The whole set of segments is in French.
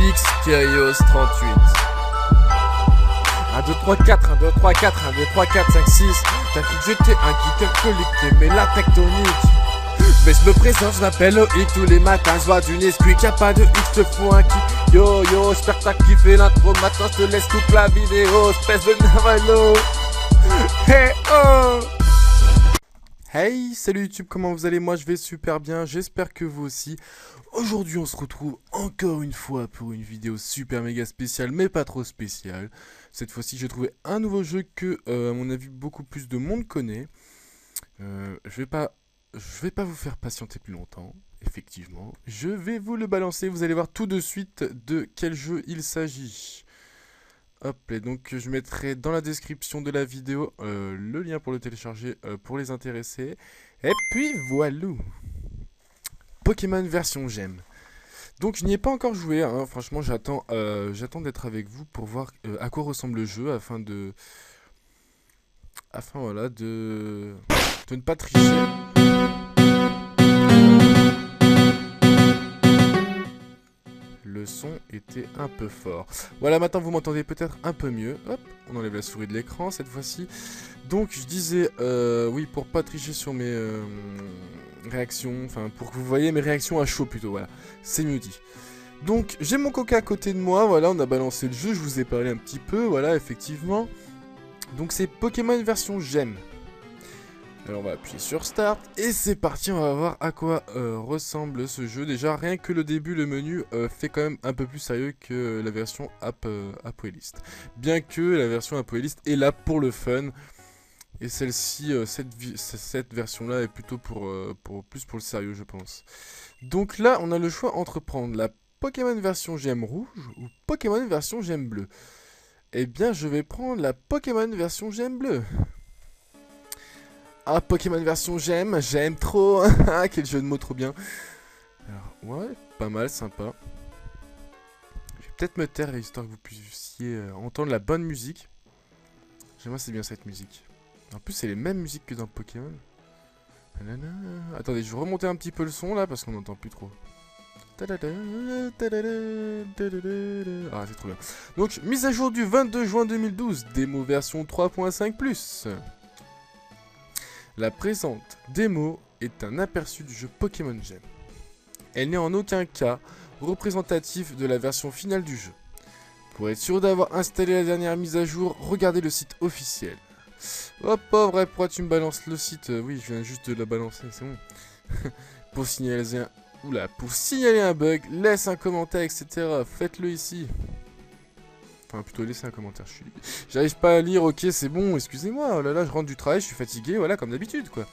X Kyrios 38. 1, 2, 3, 4, 1, 2, 3, 4, 1, 2, 3, 4, 5, 6. T'as cru que j'étais un kicker collecté, mais la tectonique. Mais je me présente, je m'appelle Loïc, tous les matins je vois du Nesquik, y'a pas de X, je te fous un kick. Yo yo, j'espère que t'as kiffé l'intro, maintenant je te laisse toute la vidéo, espèce de Navalo. Hey oh. Hey, salut YouTube, comment vous allez? Moi je vais super bien, j'espère que vous aussi. Aujourd'hui on se retrouve encore une fois pour une vidéo super méga spéciale, mais pas trop spéciale. Cette fois-ci j'ai trouvé un nouveau jeu que, à mon avis, beaucoup plus de monde connaît. Je vais pas vous faire patienter plus longtemps, effectivement. Je vais vous le balancer, vous allez voir tout de suite de quel jeu il s'agit. Hop, et donc je mettrai dans la description de la vidéo le lien pour le télécharger pour les intéressés. Et puis voilà, Pokémon version Gemme. Donc je n'y ai pas encore joué, hein. Franchement j'attends d'être avec vous pour voir à quoi ressemble le jeu afin voilà, de ne pas tricher. Le son était un peu fort. Voilà, maintenant vous m'entendez peut-être un peu mieux. Hop, on enlève la souris de l'écran cette fois-ci. Donc je disais, oui, pour pas tricher sur mes réactions, enfin pour que vous voyez mes réactions à chaud plutôt, voilà, c'est mieux dit. Donc j'ai mon coca à côté de moi, voilà, on a balancé le jeu, je vous ai parlé un petit peu, voilà, effectivement. Donc c'est Pokémon version Gemme. Alors on va appuyer sur Start et c'est parti, on va voir à quoi ressemble ce jeu. Déjà rien que le début, le menu fait quand même un peu plus sérieux que la version App Playlist. Bien que la version App Playlist est là pour le fun. Et celle-ci, cette version-là est plutôt plus pour le sérieux, je pense. Donc là, on a le choix entre prendre la Pokémon version Gemme rouge ou Pokémon version Gemme bleue. Eh bien, je vais prendre la Pokémon version Gemme bleue. Ah, Pokémon version Gemme, j'aime trop. Quel jeu de mots trop bien. Alors, ouais, pas mal, sympa. Je vais peut-être me taire histoire que vous puissiez entendre la bonne musique. J'aimerais c'est bien cette musique. En plus, c'est les mêmes musiques que dans Pokémon. Attendez, je vais remonter un petit peu le son là parce qu'on n'entend plus trop. Ah, c'est trop bien. Donc, mise à jour du 22 juin 2012, démo version 3.5+. La présente démo est un aperçu du jeu Pokémon Gemme. Elle n'est en aucun cas représentative de la version finale du jeu. Pour être sûr d'avoir installé la dernière mise à jour, regardez le site officiel. Oh pauvre, pourquoi tu me balances le site? Oui, je viens juste de la balancer, c'est bon. Pour signaler un bug, laisse un commentaire, etc. Faites-le ici. Enfin, plutôt laisser un commentaire. J'arrive pas à lire, ok, c'est bon, excusez-moi. Oh là là, je rentre du travail, je suis fatigué, voilà, comme d'habitude, quoi.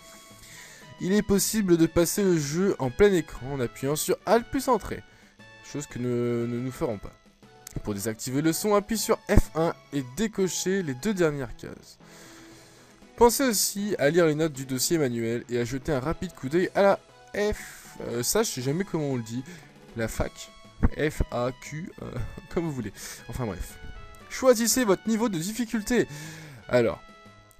Il est possible de passer le jeu en plein écran en appuyant sur Alt plus Entrée. Chose que nous ferons pas. Pour désactiver le son, appuie sur F1 et décochez les deux dernières cases. Pensez aussi à lire les notes du dossier manuel et à jeter un rapide coup d'œil à la ça, je sais jamais comment on le dit. La fac. F-A-Q, comme vous voulez. Enfin bref. Choisissez votre niveau de difficulté. Alors,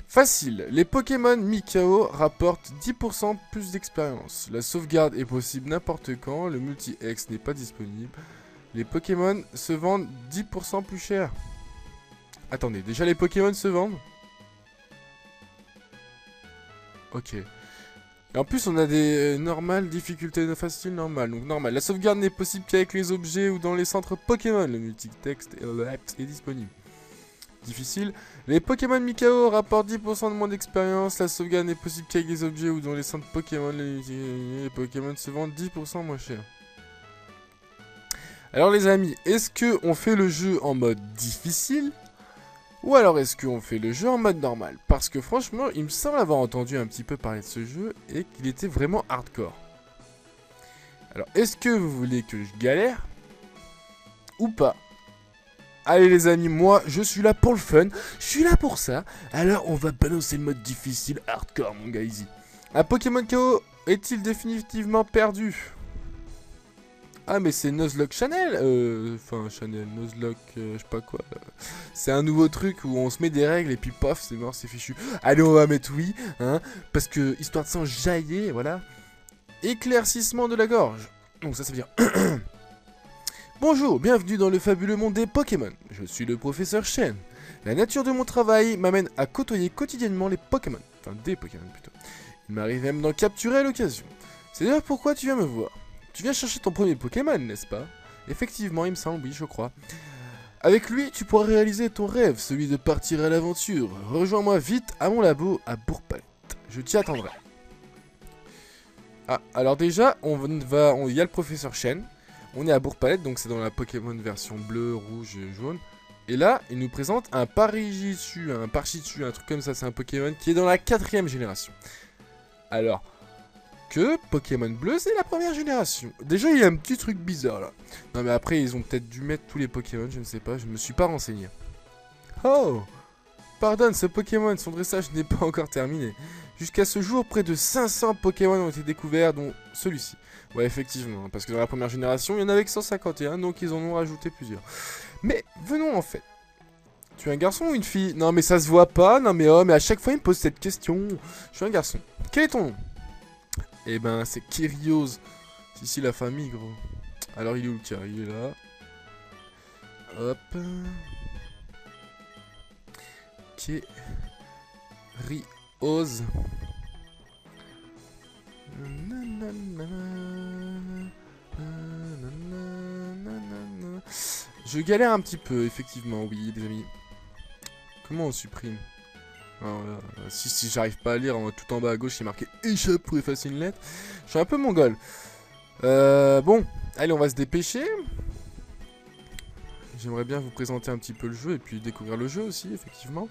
facile. Les Pokémon mi-KO rapportent 10% plus d'expérience. La sauvegarde est possible n'importe quand. Le multi-X n'est pas disponible. Les Pokémon se vendent 10% plus cher. Attendez, déjà les Pokémon se vendent? Ok. Et en plus, on a des normales, difficultés faciles, normales. Donc normal. La sauvegarde n'est possible qu'avec les objets ou dans les centres Pokémon. Le multitexte est disponible. Difficile. Les Pokémon mi-KO rapportent 10% de moins d'expérience. La sauvegarde n'est possible qu'avec les objets ou dans les centres Pokémon. Les Pokémon se vendent 10% moins cher. Alors les amis, est-ce qu'on fait le jeu en mode difficile? Ou alors est-ce qu'on fait le jeu en mode normal? Parce que franchement, il me semble avoir entendu un petit peu parler de ce jeu et qu'il était vraiment hardcore. Alors, est-ce que vous voulez que je galère? Ou pas? Allez les amis, moi je suis là pour le fun, je suis là pour ça. Alors on va balancer le mode difficile hardcore mon gars, easy. Un Pokémon KO est-il définitivement perdu? Ah mais c'est Nuzlocke Channel, enfin Channel, Nuzlocke, je sais pas quoi. C'est un nouveau truc où on se met des règles et puis pof, c'est mort, c'est fichu. Allez, on va mettre oui, hein, parce que histoire de s'enjailler, voilà. Éclaircissement de la gorge. Donc ça veut dire Bonjour, bienvenue dans le fabuleux monde des Pokémon. Je suis le professeur Chen. La nature de mon travail m'amène à côtoyer quotidiennement les Pokémon. Enfin, des Pokémon plutôt. Il m'arrive même d'en capturer à l'occasion. C'est d'ailleurs pourquoi tu viens me voir. Tu viens chercher ton premier Pokémon, n'est-ce pas? Effectivement, il me semble, oui, je crois. Avec lui, tu pourras réaliser ton rêve, celui de partir à l'aventure. Rejoins-moi vite à mon labo à Bourg-Palette. Je t'y attendrai. Ah, alors déjà, il y a le professeur Chen. On est à Bourg-Palette, donc c'est dans la Pokémon version bleu, rouge et jaune. Et là, il nous présente un Parigisu, un Parchichu, un truc comme ça. C'est un Pokémon qui est dans la 4ème génération. Alors, que Pokémon bleu, c'est la première génération. Déjà, il y a un petit truc bizarre là. Non mais après, ils ont peut-être dû mettre tous les Pokémon, je ne sais pas, je ne me suis pas renseigné. Oh! Pardonne, ce Pokémon, son dressage n'est pas encore terminé. Jusqu'à ce jour, près de 500 Pokémon ont été découverts, dont celui-ci. Ouais, effectivement, parce que dans la première génération, il y en avait que 151, donc ils en ont rajouté plusieurs. Mais, venons en fait. Tu es un garçon ou une fille? Non mais ça se voit pas, non mais oh, mais à chaque fois il me pose cette question. Je suis un garçon. Quel est ton nom? Eh ben, c'est Kyrios. C'est ici la famille, gros. Alors, il est où le cas? Il est là. Hop. Kyrios. Je galère un petit peu, effectivement, oui, les amis. Comment on supprime? Alors, si j'arrive pas à lire, tout en bas à gauche, il est marqué échappe pour effacer une lettre. Je suis un peu mongol. Bon, allez, on va se dépêcher. J'aimerais bien vous présenter un petit peu le jeu et puis découvrir le jeu aussi, effectivement.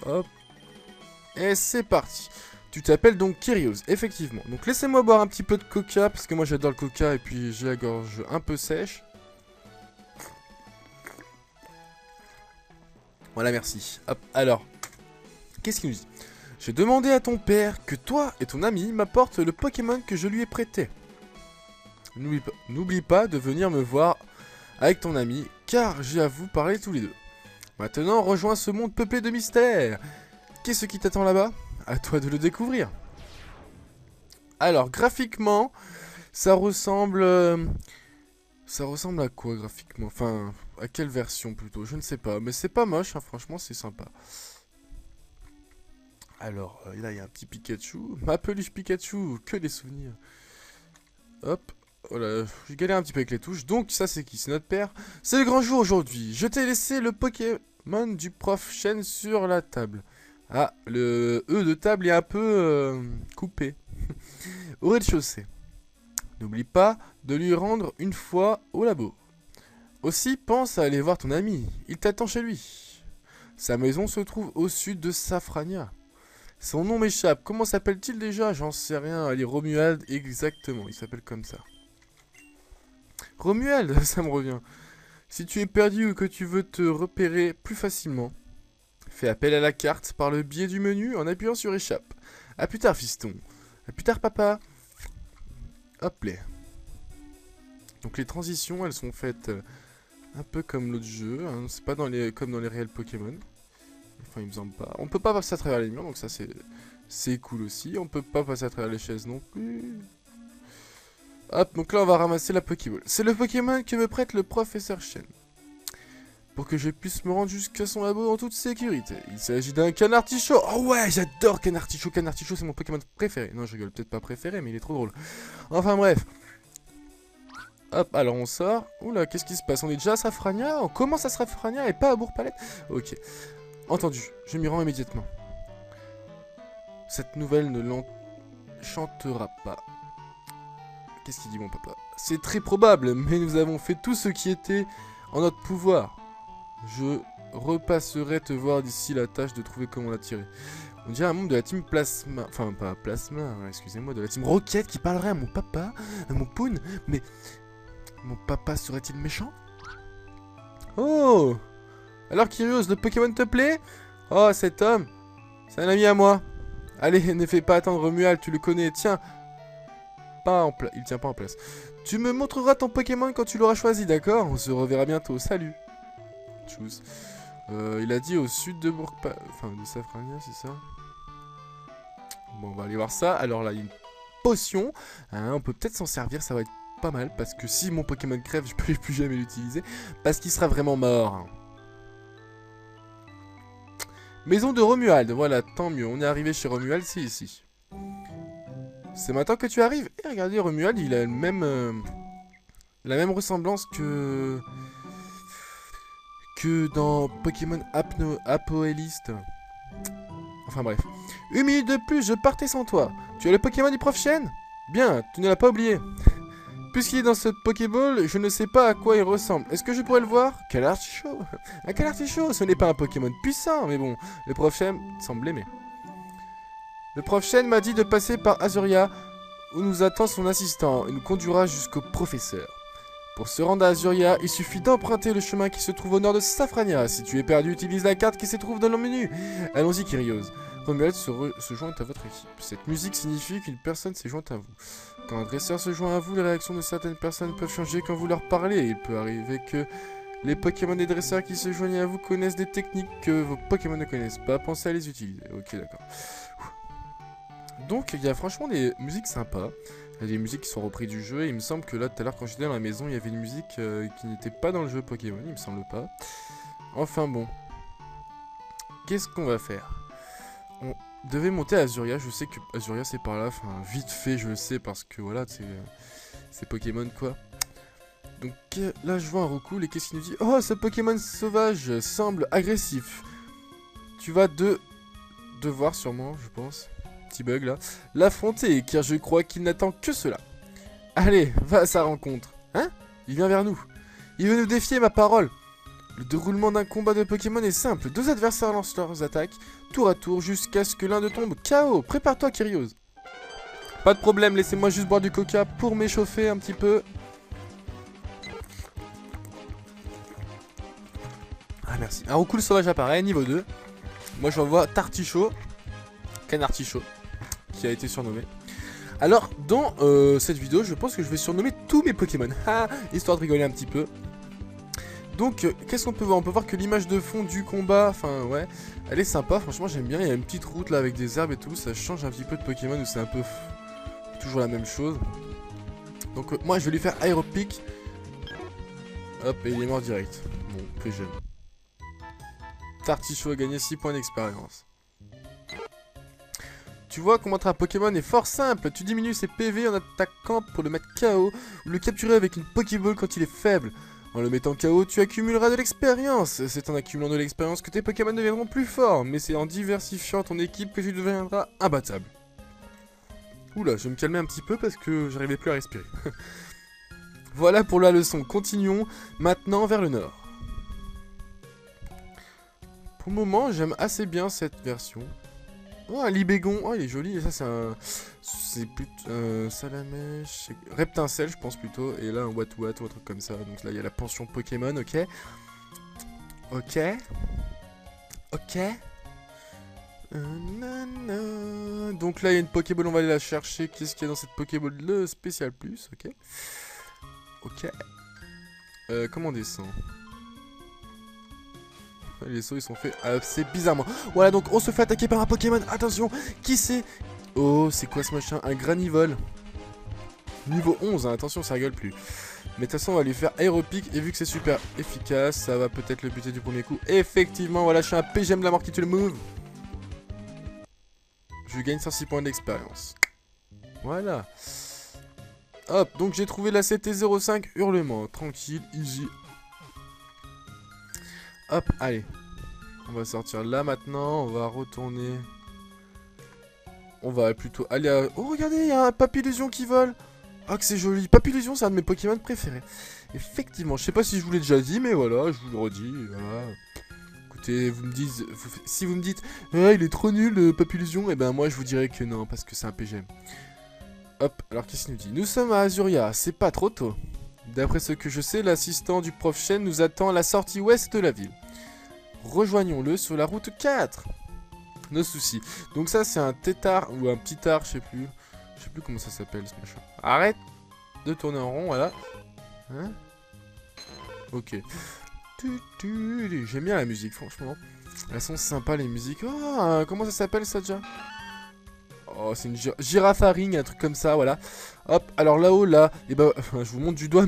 Hop. Et c'est parti. Tu t'appelles donc Kyrios, effectivement. Donc laissez-moi boire un petit peu de coca, parce que moi j'adore le coca et puis j'ai la gorge un peu sèche. Voilà, merci. Hop, alors, qu'est-ce qu'il nous dit? J'ai demandé à ton père que toi et ton ami m'apportent le Pokémon que je lui ai prêté. N'oublie pas de venir me voir avec ton ami, car j'ai à vous parler tous les deux. Maintenant, rejoins ce monde peuplé de mystères. Qu'est-ce qui t'attend là-bas? À toi de le découvrir. Alors, graphiquement, ça ressemble à quoi graphiquement? Enfin, à quelle version plutôt? Je ne sais pas, mais c'est pas moche, hein, franchement, c'est sympa. Alors, là, il y a un petit Pikachu. Ma peluche Pikachu, que des souvenirs. Hop, voilà, je galère un petit peu avec les touches. Donc, ça, c'est qui? C'est notre père. C'est le grand jour aujourd'hui. Je t'ai laissé le Pokémon du prof Chen sur la table. Ah, le E de table est un peu coupé. Au rez-de-chaussée. N'oublie pas de lui rendre une fois au labo. Aussi, pense à aller voir ton ami. Il t'attend chez lui. Sa maison se trouve au sud de Safrania. Son nom m'échappe. Comment s'appelle-t-il déjà? J'en sais rien. Allez, Romuald, exactement. Il s'appelle comme ça. Romuald, ça me revient. Si tu es perdu ou que tu veux te repérer plus facilement, fais appel à la carte par le biais du menu en appuyant sur échappe. A plus tard, fiston. A plus tard, papa. Hop là. Donc les transitions, elles sont faites un peu comme l'autre jeu. Hein. C'est pas comme dans les réels Pokémon. Enfin, il me semble pas. On peut pas passer à travers les murs, donc ça c'est cool aussi. On peut pas passer à travers les chaises non plus. Hop, donc là on va ramasser la Pokéball. C'est le Pokémon que me prête le professeur Chen. Pour que je puisse me rendre jusqu'à son labo en toute sécurité. Il s'agit d'un Canartichaud. Oh ouais, j'adore Canartichaud. Canartichaud, c'est mon Pokémon préféré. Non, je rigole, peut-être pas préféré, mais il est trop drôle. Enfin bref. Hop, alors on sort. Oula, qu'est-ce qui se passe? On est déjà à Safrania? On commence à Safrania et pas à Bourg-Palette? Ok. Entendu, je m'y rends immédiatement. Cette nouvelle ne l'enchantera pas. Qu'est-ce qu'il dit mon papa? C'est très probable, mais nous avons fait tout ce qui était en notre pouvoir. Je repasserai te voir d'ici la tâche de trouver comment la tirer. On dirait un membre de la team Plasma. Enfin, pas Plasma, hein, excusez-moi, de la team Rocket qui parlerait à mon papa, à mon Poon. Mais mon papa serait-il méchant? Oh! Alors Kyrios, le Pokémon te plaît? Oh, cet homme, c'est un ami à moi. Allez, ne fais pas attendre Romuald, tu le connais. Tiens, pas en place. Il tient pas en place. Tu me montreras ton Pokémon quand tu l'auras choisi, d'accord? On se reverra bientôt. Salut. Tchuss. Il a dit au sud de enfin, de Safrania, c'est ça? Bon, on va aller voir ça. Alors là, il y a une potion. Hein, on peut peut-être s'en servir, ça va être pas mal, parce que si mon Pokémon crève, je peux plus jamais l'utiliser, parce qu'il sera vraiment mort. Maison de Romuald, voilà, tant mieux, on est arrivé chez Romuald, c'est ici. C'est maintenant que tu arrives. Et regardez, Romuald, il a la même ressemblance que dans Pokémon Apoéliste. Enfin bref. Une minute de plus, je partais sans toi. Tu es le Pokémon du Prof Chen? Bien, tu ne l'as pas oublié. Puisqu'il est dans cette Pokéball, je ne sais pas à quoi il ressemble. Est-ce que je pourrais le voir? Quel artichaut! Un quel artichaut! Ce n'est pas un Pokémon puissant, mais bon, le Prof Chen semble l'aimer. Le Prof Chen m'a dit de passer par Azuria, où nous attend son assistant. Il nous conduira jusqu'au professeur. Pour se rendre à Azuria, il suffit d'emprunter le chemin qui se trouve au nord de Safrania. Si tu es perdu, utilise la carte qui se trouve dans le menu. Allons-y, Kyrios. Romuald se joint à votre équipe. Cette musique signifie qu'une personne s'est jointe à vous. Quand un dresseur se joint à vous, les réactions de certaines personnes peuvent changer quand vous leur parlez. Il peut arriver que les Pokémon des dresseurs qui se joignent à vous connaissent des techniques que vos Pokémon ne connaissent pas. Pensez à les utiliser. Ok, d'accord. Donc, il y a franchement des musiques sympas. Il y a des musiques qui sont reprises du jeu. Et il me semble que là, tout à l'heure, quand j'étais dans la maison, il y avait une musique qui n'était pas dans le jeu Pokémon. Il me semble pas. Enfin bon. Qu'est-ce qu'on va faire? On devait monter à Azuria. Je sais que Azuria, c'est par là. Enfin, vite fait, je le sais parce que voilà, c'est Pokémon quoi. Donc là, je vois un recoul. Et qu'est-ce qu'il nous dit? Oh, ce Pokémon sauvage semble agressif. Tu vas devoir sûrement, je pense. Petit bug là. L'affronter, car je crois qu'il n'attend que cela. Allez, va à sa rencontre. Hein? Il vient vers nous. Il veut nous défier, ma parole. Le déroulement d'un combat de Pokémon est simple. Deux adversaires lancent leurs attaques, tour à tour, jusqu'à ce que l'un de tombe KO. Prépare-toi, Kyrios. Pas de problème, laissez-moi juste boire du coca pour m'échauffer un petit peu. Ah, merci. Un roucoule sauvage apparaît, niveau 2. Moi, je revois Tartichaut. Canartichaut, qui a été surnommé. Alors, dans cette vidéo, je pense que je vais surnommer tous mes Pokémon. Histoire de rigoler un petit peu. Donc, qu'est-ce qu'on peut voir? On peut voir que l'image de fond du combat, enfin, ouais, elle est sympa. Franchement, j'aime bien. Il y a une petite route là avec des herbes et tout. Ça change un petit peu de Pokémon où c'est un peu toujours la même chose. Donc, moi, je vais lui faire Aéropic. Hop, et il est mort direct. Bon, que j'aime. Tartichaut a gagné 6 points d'expérience. Tu vois, combattre un Pokémon est fort simple. Tu diminues ses PV en attaquant pour le mettre KO ou le capturer avec une Pokéball quand il est faible. En le mettant KO, tu accumuleras de l'expérience. C'est en accumulant de l'expérience que tes Pokémon deviendront plus forts. Mais c'est en diversifiant ton équipe que tu deviendras imbattable. Oula, je vais me calmer un petit peu parce que j'arrivais plus à respirer. Voilà pour la leçon. Continuons maintenant vers le nord. Pour le moment, j'aime assez bien cette version. Oh, un Libégon, oh il est joli, et ça c'est un... C'est plutôt... Salamèche... Reptincelle je pense plutôt, et là un Watuat ou un truc comme ça. Donc là il y a la pension Pokémon, ok. Ok. Ok. Donc là il y a une Pokéball, on va aller la chercher. Qu'est-ce qu'il y a dans cette Pokéball? Le spécial plus, ok. Ok. Comment on descend? Les sauts ils sont faits assez bizarrement. Voilà, donc on se fait attaquer par un Pokémon. Attention, qui c'est? Oh, c'est quoi ce machin? Un Granivol. Niveau 11, hein, attention, ça rigole plus. Mais de toute façon, on va lui faire Aéropic. Et vu que c'est super efficace, ça va peut-être le buter du premier coup. Effectivement, voilà, je suis un PGM de la mort qui tue le move. Je gagne 106 points d'expérience. Voilà. Hop, donc j'ai trouvé la CT05 Hurlement. Tranquille, easy. Hop, allez. On va sortir là maintenant. On va retourner. On va plutôt aller à... Oh, regardez, il y a un Papillusion qui vole. Ah, que c'est joli. Papillusion, c'est un de mes Pokémon préférés. Effectivement, je sais pas si je vous l'ai déjà dit, mais voilà, je vous le redis. Voilà. Écoutez, si vous me dites, ah, il est trop nul, le Papillusion, et ben moi, je vous dirais que non, parce que c'est un PGM. Hop, alors qu'est-ce qu'il nous dit? Nous sommes à Azuria, c'est pas trop tôt. D'après ce que je sais, l'assistant du Prof Chen nous attend à la sortie ouest de la ville. Rejoignons-le sur la route 4. Nos soucis. Donc ça, c'est un tétard ou un petit tard, je sais plus. Je sais plus comment ça s'appelle ce machin. Arrête de tourner en rond, voilà. Hein? Ok. J'aime bien la musique, franchement. Elles sont sympas, les musiques. Oh, comment ça s'appelle ça déjà? Oh, c'est une giraffarine, un truc comme ça, voilà. Hop, alors là-haut, là, et bah, enfin, je vous montre du doigt,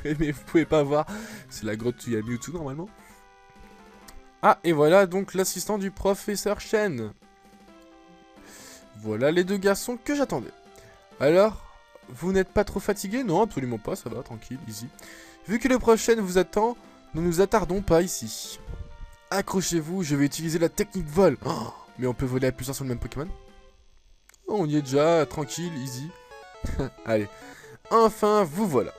mais vous pouvez pas voir. C'est la grotte où il y a Mewtwo, normalement. Ah, et voilà donc l'assistant du professeur Chen. Voilà les deux garçons que j'attendais. Alors, vous n'êtes pas trop fatigué? Non, absolument pas, ça va, tranquille, easy. Vu que le prof Chen vous attend, ne nous attardons pas ici. Accrochez-vous, je vais utiliser la technique vol. Oh, mais on peut voler à plusieurs sur le même Pokémon? Oh, on y est déjà, tranquille, easy. Allez, enfin, vous voilà.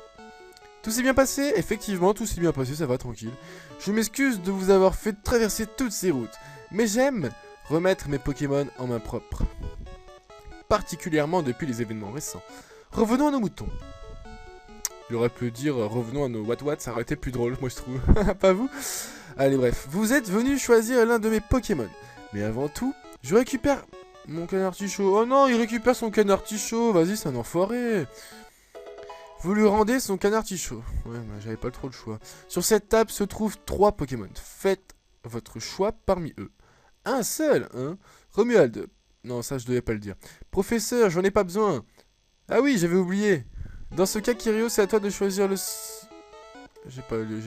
Tout s'est bien passé? Effectivement, tout s'est bien passé, ça va, tranquille. Je m'excuse de vous avoir fait traverser toutes ces routes, mais j'aime remettre mes Pokémon en main propre. Particulièrement depuis les événements récents. Revenons à nos moutons. J'aurais pu dire revenons à nos What, ça aurait été plus drôle, moi je trouve. Pas vous? Allez, bref, vous êtes venu choisir l'un de mes Pokémon. Mais avant tout, je récupère mon canard Tichot. Oh non, il récupère son canard Tichot. Vas-y, c'est un enfoiré. Vous lui rendez son canard Tichot. Ouais, bah, j'avais pas trop le choix. Sur cette table se trouvent 3 Pokémon. Faites votre choix parmi eux. Un seul, hein? Romuald. Non, ça je devais pas le dire. Professeur, j'en ai pas besoin. Ah oui, j'avais oublié. Dans ce cas, Kirio, c'est à toi de choisir le... J'ai pas lu.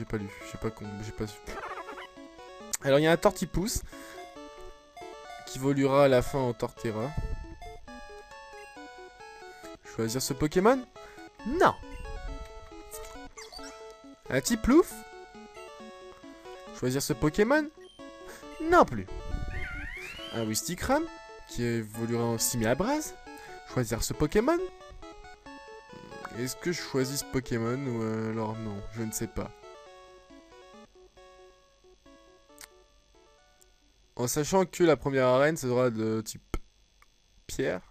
Alors, il y a un Tortipousse qui évoluera à la fin en Torterra. Choisir ce Pokémon? Non. Un Tiplouf? Choisir ce Pokémon? Non plus. Un Wistikram qui évoluera en Simiabras? Choisir ce Pokémon? Est-ce que je choisis ce Pokémon ou alors non? Je ne sais pas. En sachant que la première arène sera de type pierre.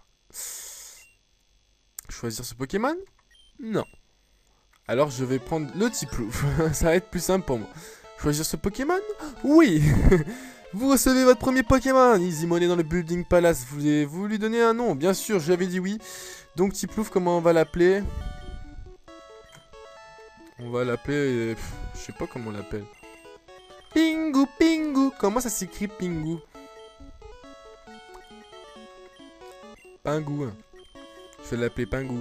Choisir ce Pokémon? Non. Alors je vais prendre le type Louf. Ça va être plus simple pour moi. Choisir ce Pokémon? Oui. Vous recevez votre premier Pokémon. Easy Money dans le Building Palace. Vous lui donnez un nom? Bien sûr, j'avais dit oui. Donc Tiplouf, comment on va l'appeler? On va l'appeler... je sais pas comment on l'appelle. Pingu, Pingu. Comment ça s'écrit Pingu? Pingu. Je vais l'appeler Pingu.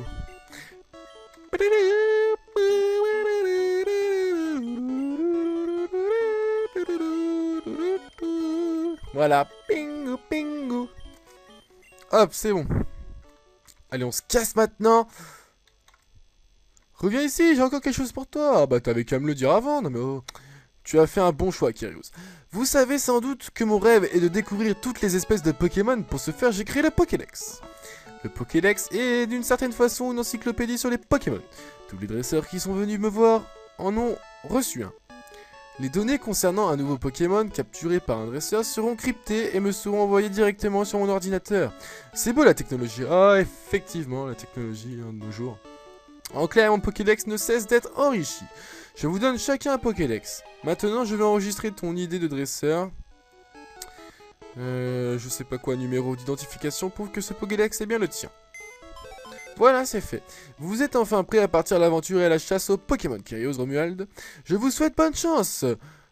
Voilà. Pingu, Pingu. Hop, c'est bon. Allez, on se casse maintenant. Reviens ici, j'ai encore quelque chose pour toi. Ah bah t'avais qu'à me le dire avant. Non mais oh. Tu as fait un bon choix, Kyrios. Vous savez sans doute que mon rêve est de découvrir toutes les espèces de Pokémon. Pour ce faire, j'ai créé le Pokédex. Le Pokédex est d'une certaine façon une encyclopédie sur les Pokémon. Tous les dresseurs qui sont venus me voir en ont reçu un. Les données concernant un nouveau Pokémon capturé par un dresseur seront cryptées et me seront envoyées directement sur mon ordinateur. C'est beau la technologie. Ah, effectivement, la technologie de nos jours. En clair, mon Pokédex ne cesse d'être enrichi. Je vous donne chacun un Pokédex. Maintenant, je vais enregistrer ton idée de dresseur. Je sais pas quoi, numéro d'identification prouve que ce Pokédex est bien le tien. Voilà, c'est fait. Vous êtes enfin prêt à partir à l'aventure et à la chasse aux Pokémon. Kyrios, Romuald, je vous souhaite bonne chance.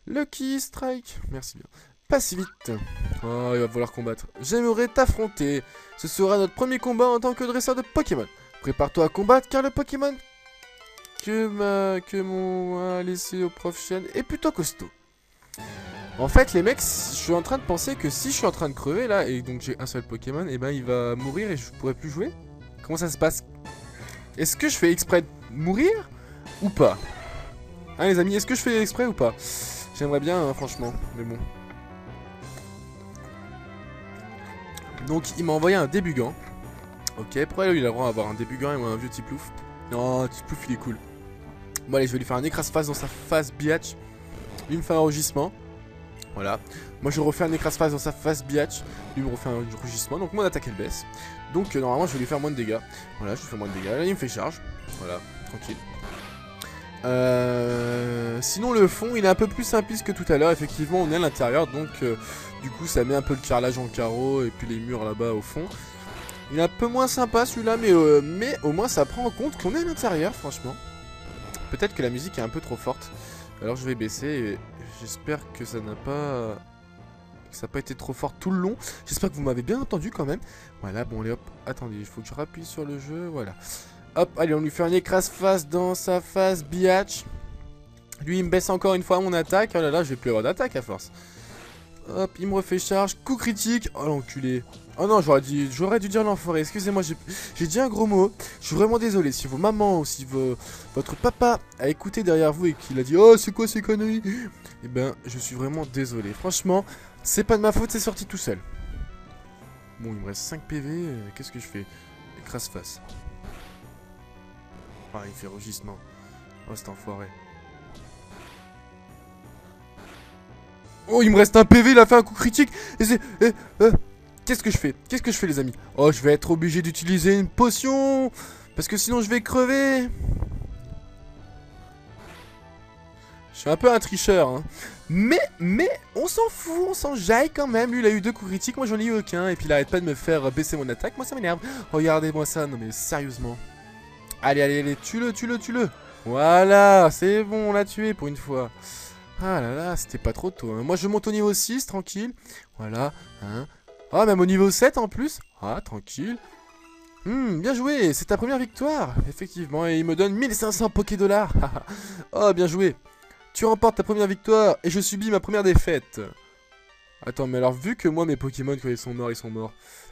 Lucky Strike, merci bien. Pas si vite. Oh, il va falloir combattre. J'aimerais t'affronter. Ce sera notre premier combat en tant que dresseur de Pokémon. Prépare-toi à combattre car le Pokémon que mon laissé au prof Chen est plutôt costaud. En fait, les mecs, je suis en train de penser que si je suis en train de crever là et donc j'ai un seul Pokémon, et ben il va mourir et je pourrai plus jouer. Comment ça se passe? Est-ce que je fais exprès de mourir ou pas? Hein les amis, est-ce que je fais exprès ou pas? J'aimerais bien, hein, franchement, mais bon. Donc il m'a envoyé un débugant. Ok, pourquoi il a le droit d'avoir un débugant et moi un vieux Tiplouf? Non, Tiplouf il est cool. Bon allez, je vais lui faire un écrase-face dans sa face biatch. Lui me fait un rugissement. Voilà. Moi je refais un écrase-face dans sa face biatch. Lui me refait un rugissement. Donc mon attaque elle baisse. Donc normalement je vais lui faire moins de dégâts. Voilà, je lui fais moins de dégâts. Là il me fait charge. Voilà, tranquille. Sinon le fond il est un peu plus simpliste que tout à l'heure. Effectivement on est à l'intérieur. Donc du coup ça met un peu le carrelage en carreau. Et puis les murs là-bas au fond. Il est un peu moins sympa celui-là, mais au moins ça prend en compte qu'on est à l'intérieur, franchement. Peut-être que la musique est un peu trop forte. Alors je vais baisser et j'espère que ça n'a pas Ça n'a pas été trop fort tout le long. J'espère que vous m'avez bien entendu quand même. Voilà, bon allez hop. Attendez, il faut que je rappuie sur le jeu. Voilà. Hop, allez, on lui fait un écrase-face dans sa face, biatch. Lui, il me baisse encore une fois mon attaque. Oh là là, je vais plus avoir d'attaque à force. Hop, il me refait charge. Coup critique. Oh l'enculé. Oh non, j'aurais dû dire l'enfoiré. Excusez-moi, j'ai dit un gros mot. Je suis vraiment désolé. Si vos mamans ou si votre papa a écouté derrière vous et qu'il a dit oh, c'est quoi ces conneries? Eh ben, je suis vraiment désolé. Franchement, c'est pas de ma faute, c'est sorti tout seul. Bon, il me reste 5 PV. Qu'est-ce que je fais? Écrase-face. Ah, il fait rugissement. Oh, cet enfoiré. Oh, il me reste un PV, il a fait un coup critique. Et c'est... qu'est-ce que je fais? Qu'est-ce que je fais, les amis? Oh, je vais être obligé d'utiliser une potion. Parce que sinon, je vais crever. Je suis un peu un tricheur, hein. Mais, on s'en fout, on s'en jaille quand même. Lui, il a eu 2 coups critiques, moi, j'en ai eu aucun. Et puis, il arrête pas de me faire baisser mon attaque. Moi, ça m'énerve. Regardez-moi ça, non mais sérieusement. Allez, allez, allez, tue-le, tue-le, tue-le. Voilà, c'est bon, on l'a tué pour une fois. Ah là là, c'était pas trop tôt. Hein. Moi, je monte au niveau 6, tranquille. Voilà. Hein. Ah, même au niveau 7 en plus. Ah, tranquille. Bien joué, c'est ta première victoire. Effectivement, et il me donne 1500 Poké-Dollars. Oh, bien joué. Tu remportes ta première victoire et je subis ma première défaite. Attends, mais alors, vu que moi, mes Pokémon, quand ils sont morts,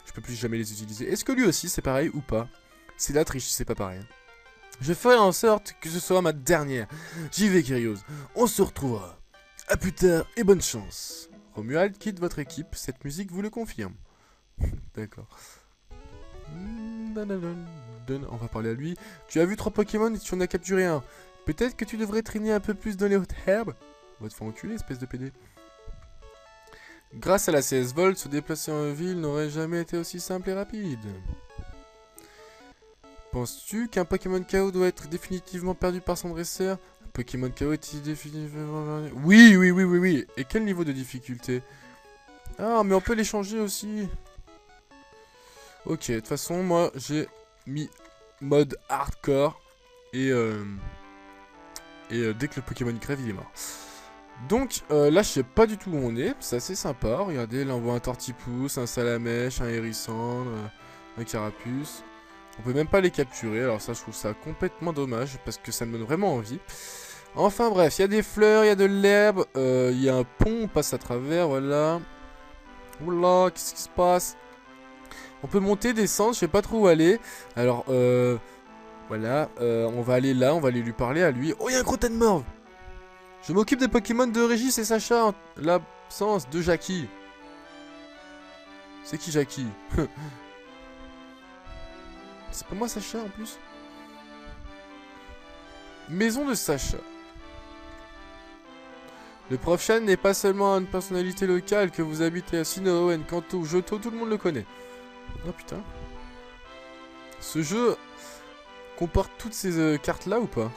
je peux plus jamais les utiliser. Est-ce que lui aussi, c'est pareil ou pas? C'est la triche, c'est pas pareil. Je ferai en sorte que ce soit ma dernière. J'y vais, Kyrios. On se retrouvera. A plus tard et bonne chance. Romuald quitte votre équipe. Cette musique vous le confirme. D'accord. On va parler à lui. Tu as vu 3 Pokémon et tu en as capturé un. Peut-être que tu devrais traîner un peu plus dans les hautes herbes. On va te faire enculer, espèce de PD. Grâce à la CS Volt, se déplacer en ville n'aurait jamais été aussi simple et rapide. Penses-tu qu'un Pokémon KO doit être définitivement perdu par son dresseur? Un Pokémon KO est-il définitivement... Oui, oui, oui, oui, oui. Et quel niveau de difficulté? Ah, mais on peut les changer aussi. Ok, de toute façon, moi, j'ai mis mode hardcore. Et dès que le Pokémon crève, il est mort. Donc, là, je sais pas du tout où on est. C'est assez sympa. Regardez, là, on voit un Tortipousse, un Salamèche, un Hérissandre, un Carapuce. On peut même pas les capturer, alors ça je trouve ça complètement dommage, parce que ça me donne vraiment envie. Enfin bref, il y a des fleurs, il y a de l'herbe, il y a un pont, on passe à travers, voilà. Oula, qu'est-ce qui se passe? On peut monter, descendre, je sais pas trop où aller. Alors, voilà, on va aller là, on va aller lui parler à lui. Oh, il y a un Crotone-Morve! Je m'occupe des Pokémon de Régis et Sacha, en l'absence de Jackie. C'est qui Jackie? C'est pas moi Sacha en plus. Maison de Sacha. Le prof Chan n'est pas seulement une personnalité locale, que vous habitez à Sinnoh, Kanto ou Johto, tout le monde le connaît. Oh putain. Ce jeu comporte toutes ces cartes là ou pas?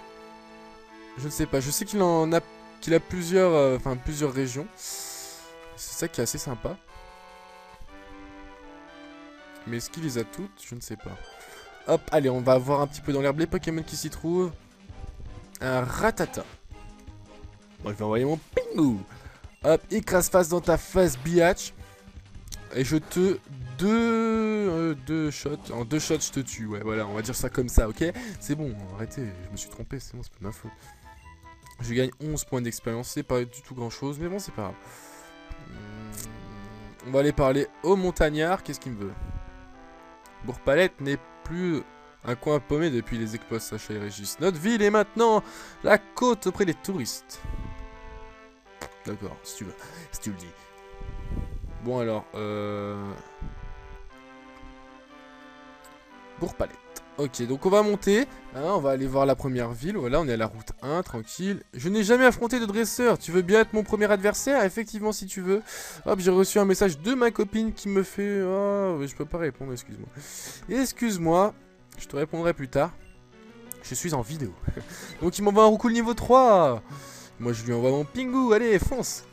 Je ne sais pas, je sais qu'il a plusieurs, plusieurs régions. C'est ça qui est assez sympa. Mais est-ce qu'il les a toutes? Je ne sais pas. Hop, allez, on va voir un petit peu dans l'herbe les Pokémon qui s'y trouvent. Un Rattata. Bon, je vais envoyer mon Pingu. Hop, écrase-face dans ta face, biatch. Et je te... deux shots. En 2 shots, je te tue. Ouais, voilà, on va dire ça comme ça, ok? C'est bon, arrêtez, je me suis trompé, c'est bon, c'est pas de ma faute. Je gagne 11 points d'expérience, c'est pas du tout grand-chose, mais bon, c'est pas grave. On va aller parler au montagnard, qu'est-ce qu'il me veut? Bourg-Palette n'est plus un coin paumé depuis les exploits Sacha et Régis. Notre ville est maintenant la côte auprès des touristes. D'accord, si tu veux, si tu le dis. Bon alors, Bourg-Palette. Ok, donc on va monter, hein, on va aller voir la première ville, voilà, on est à la route 1, tranquille. Je n'ai jamais affronté de dresseur, tu veux bien être mon premier adversaire? Effectivement, si tu veux. Hop, j'ai reçu un message de ma copine qui me fait... Oh, je peux pas répondre, excuse-moi. Excuse-moi, je te répondrai plus tard. Je suis en vidéo. Donc il m'envoie un roucoule niveau 3. Moi je lui envoie mon Pingu, allez, fonce.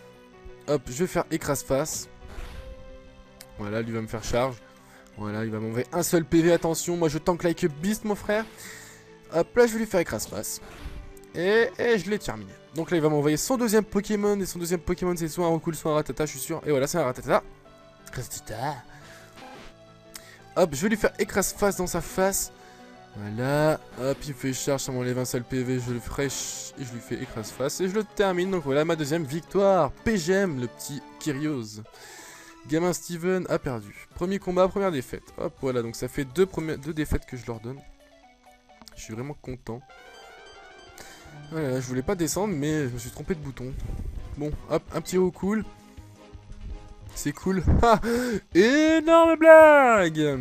Hop, je vais faire écrase-face. Voilà, lui va me faire charge. Voilà, il va m'envoyer un seul PV, attention, moi je tank like a beast mon frère. Hop là je vais lui faire écrase-face. Et je l'ai terminé. Donc là, il va m'envoyer son deuxième Pokémon. Et son deuxième Pokémon, c'est soit un Roucoule, soit un Rattata, je suis sûr. Et voilà, c'est un Rattata. Rattata. Hop, je vais lui faire écrase-face dans sa face. Voilà. Hop, il me fait charge, ça m'enlève un seul PV. Je le fraîche et je lui fais écrase-face. Et je le termine. Donc voilà, ma deuxième victoire. PGM, le petit Kyrios. Gamin Steven a perdu. Premier combat, première défaite. Hop, voilà. Donc ça fait deux défaites que je leur donne. Je suis vraiment content. Voilà, je voulais pas descendre, mais je me suis trompé de bouton. Bon, hop, un petit haut cool. C'est cool. Ha, énorme blague.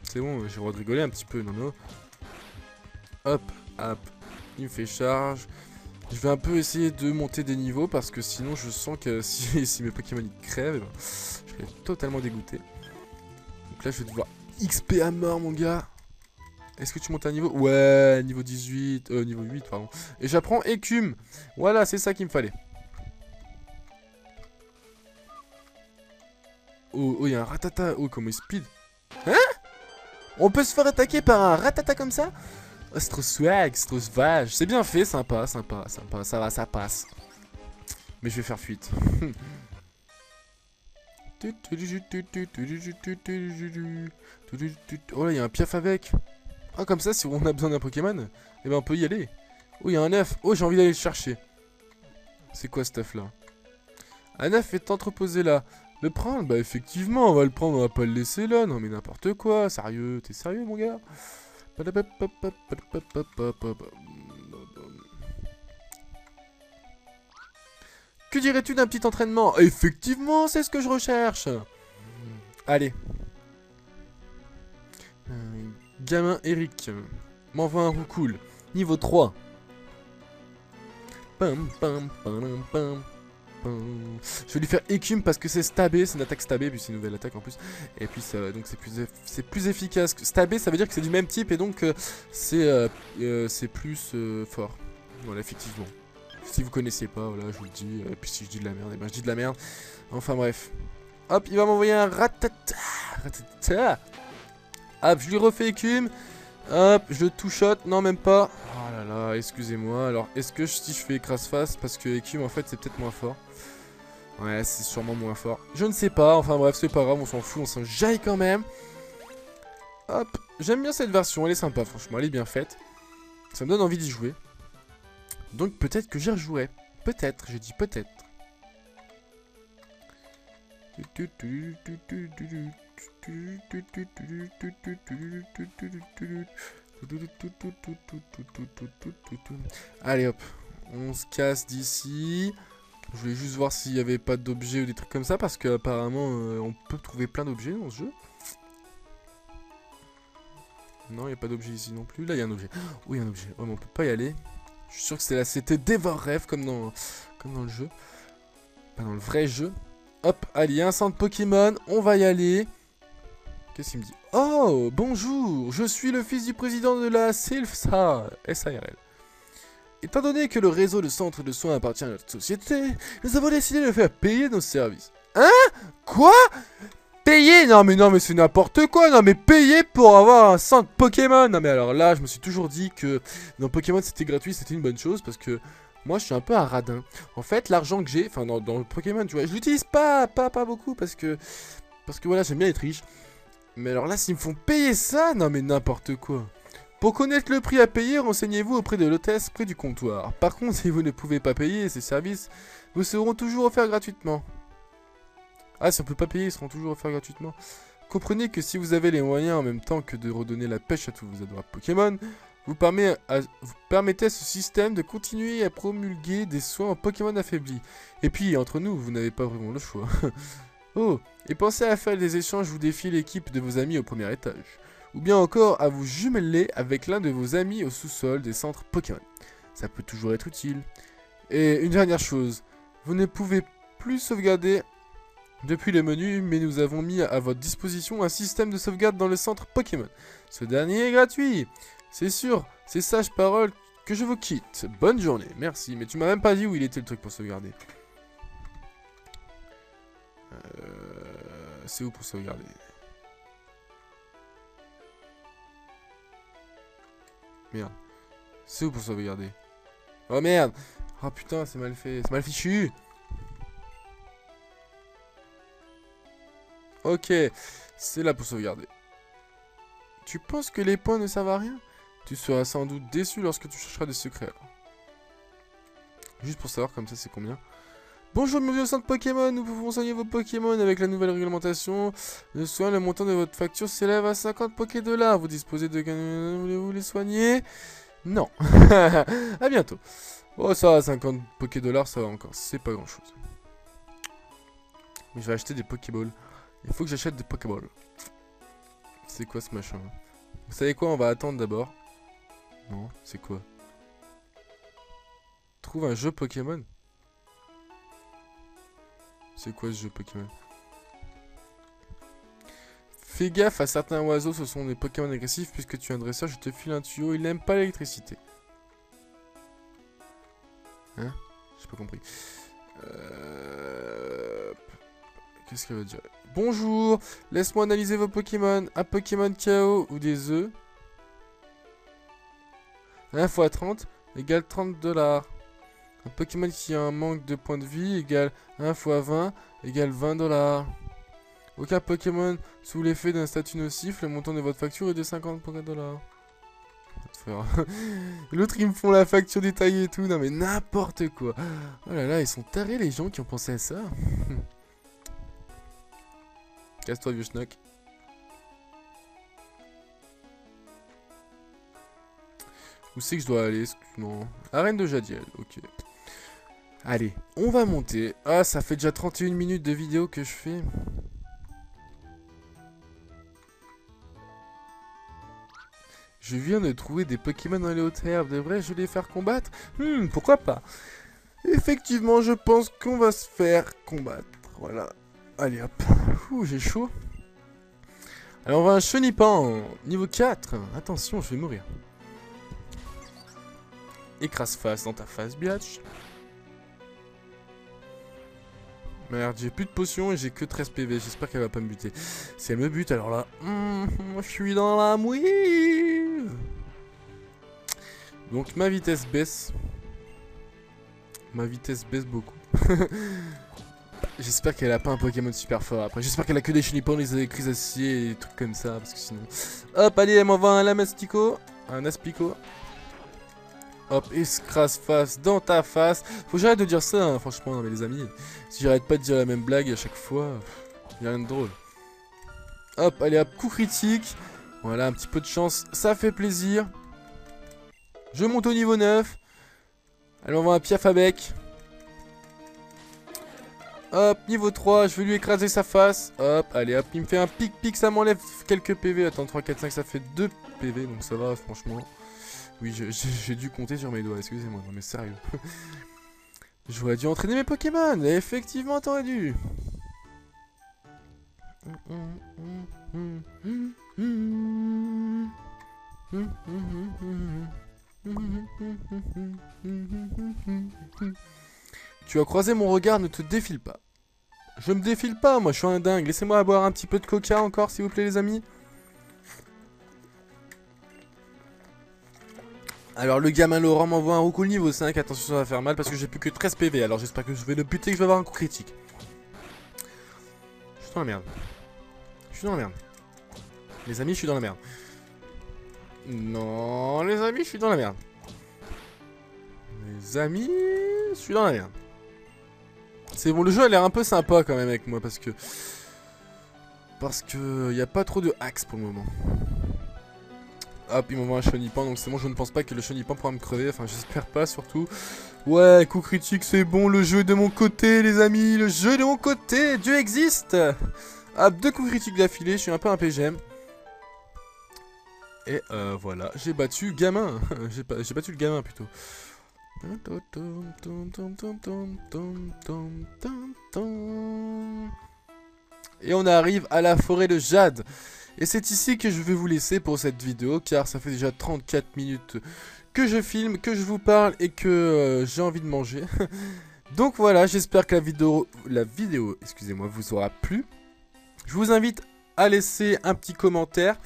C'est bon, j'ai le droit de rigoler un petit peu, non. Hop, hop. Il me fait charge. Je vais un peu essayer de monter des niveaux parce que sinon je sens que si mes Pokémon ils crèvent, ben, je serais totalement dégoûté. Donc là je vais devoir XP à mort mon gars. Est-ce que tu montes un niveau? Ouais, niveau 18, niveau 8 pardon. Et j'apprends écume. Voilà, c'est ça qu'il me fallait. Oh, il y a un Rattata. Oh, comment il speed. Hein? On peut se faire attaquer par un Rattata comme ça? Oh, c'est trop swag, c'est trop sauvage. C'est bien fait, sympa, ça va, ça passe. Mais je vais faire fuite. Oh là, il y a un Piaf avec. Ah, comme ça, si on a besoin d'un Pokémon, eh ben on peut y aller. Oh, il y a un œuf. Oh, j'ai envie d'aller le chercher. C'est quoi ce œuf là? Un œuf est entreposé là. Le prendre? Bah effectivement, on va le prendre, on va pas le laisser là. Non mais n'importe quoi, sérieux, t'es sérieux mon gars? Que dirais-tu d'un petit entraînement? Effectivement, c'est ce que je recherche. Allez. Gamin Eric m'envoie un roucoule. Niveau 3. Pam, pam, pam, pam. Je vais lui faire écume parce que c'est stabé, c'est une attaque stabée, puis c'est une nouvelle attaque en plus. Et puis ça, donc c'est plus efficace. Stabé, ça veut dire que c'est du même type et donc c'est plus fort. Voilà, effectivement. Si vous connaissez pas, voilà, je vous le dis. Et puis si je dis de la merde, et ben je dis de la merde. Enfin bref. Hop, il va m'envoyer un Rattata. Rattata. Hop, je lui refais écume. Hop, je two-shot. Non, même pas. Oh là là, excusez-moi. Alors, est-ce que si je fais écrase-face, parce que écume, en fait, c'est peut-être moins fort. Ouais, c'est sûrement moins fort. Je ne sais pas. Enfin bref, c'est pas grave, on s'en fout, on s'en jaille quand même. Hop, j'aime bien cette version. Elle est sympa, franchement, elle est bien faite. Ça me donne envie d'y jouer. Donc peut-être que j'y rejouerai. Peut-être, je dis peut-être. Allez hop, on se casse d'ici. Je voulais juste voir s'il n'y avait pas d'objets ou des trucs comme ça parce qu'apparemment on peut trouver plein d'objets dans ce jeu. Non, il n'y a pas d'objet ici non plus. Là, il y a un objet. Oh, il y a un objet. Oh, mais on peut pas y aller. Je suis sûr que c'était Dévore Rêve comme dans le jeu. Pas dans le vrai jeu. Hop, allez, il y a un centre Pokémon. On va y aller. Qu'est-ce qu'il me dit? Oh, bonjour. Je suis le fils du président de la SARL. Étant donné que le réseau de centres de soins appartient à notre société, nous avons décidé de faire payer nos services. Hein? Quoi? Payer? Non mais c'est n'importe quoi. Non mais payer pour avoir un centre Pokémon. Non mais alors là, je me suis toujours dit que dans Pokémon c'était gratuit, c'était une bonne chose parce que moi je suis un peu un radin. En fait, l'argent que j'ai, enfin dans le Pokémon, tu vois, je l'utilise pas beaucoup parce que voilà, j'aime bien être riche. Mais alors là, s'ils me font payer ça, non mais n'importe quoi. Pour connaître le prix à payer, renseignez-vous auprès de l'hôtesse près du comptoir. Par contre, si vous ne pouvez pas payer, ces services vous seront toujours offerts gratuitement. Ah, si on peut pas payer, ils seront toujours offerts gratuitement. Comprenez que si vous avez les moyens en même temps que de redonner la pêche à tous vos adorables Pokémon, vous permettez à ce système de continuer à promulguer des soins en Pokémon affaiblis. Et puis, entre nous, vous n'avez pas vraiment le choix. Oh, et pensez à faire des échanges où défiez l'équipe de vos amis au premier étage. Ou bien encore à vous jumeler avec l'un de vos amis au sous-sol des centres Pokémon. Ça peut toujours être utile. Et une dernière chose, vous ne pouvez plus sauvegarder depuis le menu, mais nous avons mis à votre disposition un système de sauvegarde dans le centre Pokémon. Ce dernier est gratuit. C'est sûr, c'est sage parole que je vous quitte. Bonne journée, merci. Mais tu m'as même pas dit où il était le truc pour sauvegarder. C'est où pour sauvegarder? Merde. C'est où pour sauvegarder? Oh merde. Oh putain, c'est mal fait. C'est mal fichu. Ok. C'est là pour sauvegarder. Tu penses que les points ne servent à rien? Tu seras sans doute déçu lorsque tu chercheras des secrets. Alors. Juste pour savoir comme ça c'est combien. Bonjour, bienvenue au centre Pokémon. Nous pouvons soigner vos Pokémon avec la nouvelle réglementation. Le soin, le montant de votre facture s'élève à 50 Poké-dollars. Vous disposez de... Voulez-vous les soigner? Non. À bientôt. Oh, ça va, 50 Poké-dollars, ça va encore. C'est pas grand-chose. Mais je vais acheter des Pokéballs. Il faut que j'achète des Pokéballs. C'est quoi ce machin? Vous savez quoi? On va attendre d'abord. Non, c'est quoi? Trouve un jeu Pokémon. C'est quoi ce jeu Pokémon? Fais gaffe à certains oiseaux, ce sont des Pokémon agressifs. Puisque tu es un dresseur, je te file un tuyau. Il n'aime pas l'électricité. Hein? J'ai pas compris. Qu'est-ce qu'elle veut dire? Bonjour, laisse-moi analyser vos Pokémon. Un Pokémon KO ou des œufs. 1 x 30 égale 30 $. Un Pokémon qui a un manque de points de vie égale 1 x 20 égale 20 $. Aucun Pokémon sous l'effet d'un statut nocif, le montant de votre facture est de 50 $. L'autre ils me font la facture détaillée et tout, non mais n'importe quoi. Oh là là, ils sont tarés les gens qui ont pensé à ça. Casse-toi vieux schnock. Où c'est que je dois aller? Non. Arène de Jadiel, ok. Allez, on va monter. Ah, ça fait déjà 31 minutes de vidéo que je fais. Je viens de trouver des Pokémon dans les hautes herbes. Devrais-je les faire combattre? Pourquoi pas? Effectivement, je pense qu'on va se faire combattre. Voilà. Allez hop. Ouh, j'ai chaud. Alors on va un Chenipan, niveau 4. Attention, je vais mourir. Écrase face dans ta face, biatch. Merde, j'ai plus de potions et j'ai que 13 PV. J'espère qu'elle va pas me buter. Si elle me bute, alors là... je suis dans la mouille. Donc ma vitesse baisse. Ma vitesse baisse beaucoup. J'espère qu'elle a pas un Pokémon super fort après. J'espère qu'elle a que des Chenipans, des Crisaciers et des trucs comme ça. Parce que sinon... Hop, allez, elle m'envoie un Lamastico. Un Aspico. Hop, écrase face dans ta face. Faut que j'arrête de dire ça, hein, franchement, non, mais les amis. Si j'arrête pas de dire la même blague à chaque fois, y'a rien de drôle. Hop, allez hop, coup critique. Voilà, un petit peu de chance, ça fait plaisir. Je monte au niveau 9. Allez, on va un Piaf à bec. Hop, niveau 3, je vais lui écraser sa face. Hop, allez hop, il me fait un pic-pic, ça m'enlève quelques PV. Attends, 3, 4, 5, ça fait 2 PV, donc ça va, franchement. Oui, j'ai dû compter sur mes doigts, excusez-moi, non mais sérieux. J'aurais dû entraîner mes Pokémon, et effectivement t'aurais dû. Tu as croisé mon regard, ne te défile pas. Je me défile pas, moi je suis un dingue. Laissez-moi boire un petit peu de coca encore, s'il vous plaît les amis. Alors le gamin Laurent m'envoie un roucou niveau 5, attention ça va faire mal parce que j'ai plus que 13 PV, alors j'espère que je vais le buter et que je vais avoir un coup critique. Je suis dans la merde. Je suis dans la merde. Les amis, je suis dans la merde. Non, les amis, je suis dans la merde. Les amis, je suis dans la merde. C'est bon, le jeu a l'air un peu sympa quand même avec moi parce que... y a pas trop de hacks pour le moment. Hop, il m'envoie un Chenipan, donc c'est bon, je ne pense pas que le Chenipan pourra me crever, enfin j'espère pas surtout. Ouais, coup critique, c'est bon, le jeu est de mon côté les amis, le jeu est de mon côté, Dieu existe. Hop, 2 coups critiques d'affilée, je suis un peu un PGM. Et voilà, j'ai battu gamin, j'ai battu le gamin plutôt. Et on arrive à la forêt de Jade. Et c'est ici que je vais vous laisser pour cette vidéo, car ça fait déjà 34 minutes que je filme, que je vous parle et que j'ai envie de manger. Donc voilà, j'espère que la vidéo, excusez-moi, vous aura plu. Je vous invite à laisser un petit commentaire,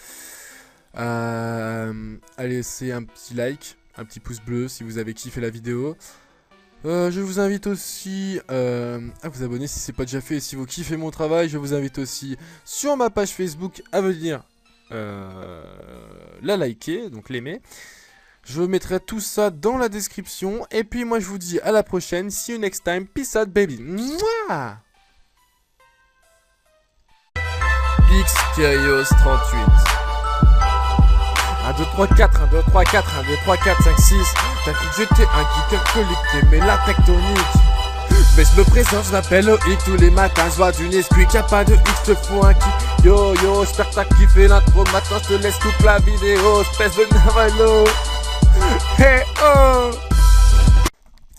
à laisser un petit like, un petit pouce bleu si vous avez kiffé la vidéo. Je vous invite aussi à vous abonner si c'est pas déjà fait. Et si vous kiffez mon travail, je vous invite aussi sur ma page Facebook à venir la liker, donc l'aimer. Je mettrai tout ça dans la description. Et puis moi je vous dis à la prochaine. See you next time. Peace out baby. Mouah Xkyrios38 1, 2, 3, 4, 1, 2, 3, 4, 1, 2, 3, 4, 5, 6. T'as cru que j'étais un geek alcoolique, t'aimais la tectonique. Mais je me présente, je m'appelle Oik, tous les matins, je vois du Nesquik, y'a pas de X, te fous un kick. Yo yo, j'espère que t'as kiffé l'intro, maintenant je te laisse toute la vidéo, espèce de Navalo. Hey oh.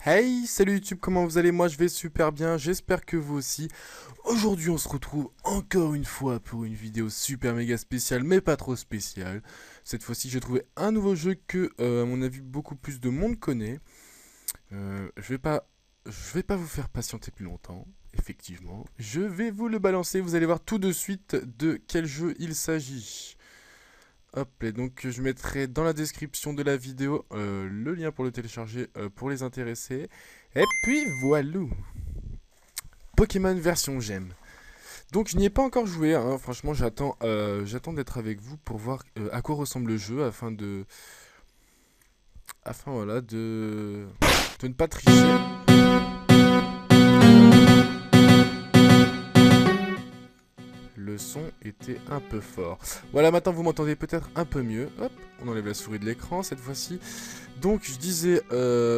Hey, salut YouTube, comment vous allez? Moi je vais super bien, j'espère que vous aussi. Aujourd'hui on se retrouve encore une fois pour une vidéo super méga spéciale, mais pas trop spéciale. Cette fois-ci j'ai trouvé un nouveau jeu que, à mon avis, beaucoup plus de monde connaît. Je vais pas vous faire patienter plus longtemps, effectivement. Je vais vous le balancer, vous allez voir tout de suite de quel jeu il s'agit. Hop, et donc je mettrai dans la description de la vidéo le lien pour le télécharger pour les intéressés. Et puis voilà, Pokémon version Gemme. Donc je n'y ai pas encore joué, hein. Franchement j'attends d'être avec vous pour voir à quoi ressemble le jeu afin voilà de ne pas tricher. Le son était un peu fort. Voilà, maintenant vous m'entendez peut-être un peu mieux. Hop, on enlève la souris de l'écran cette fois-ci. Donc je disais,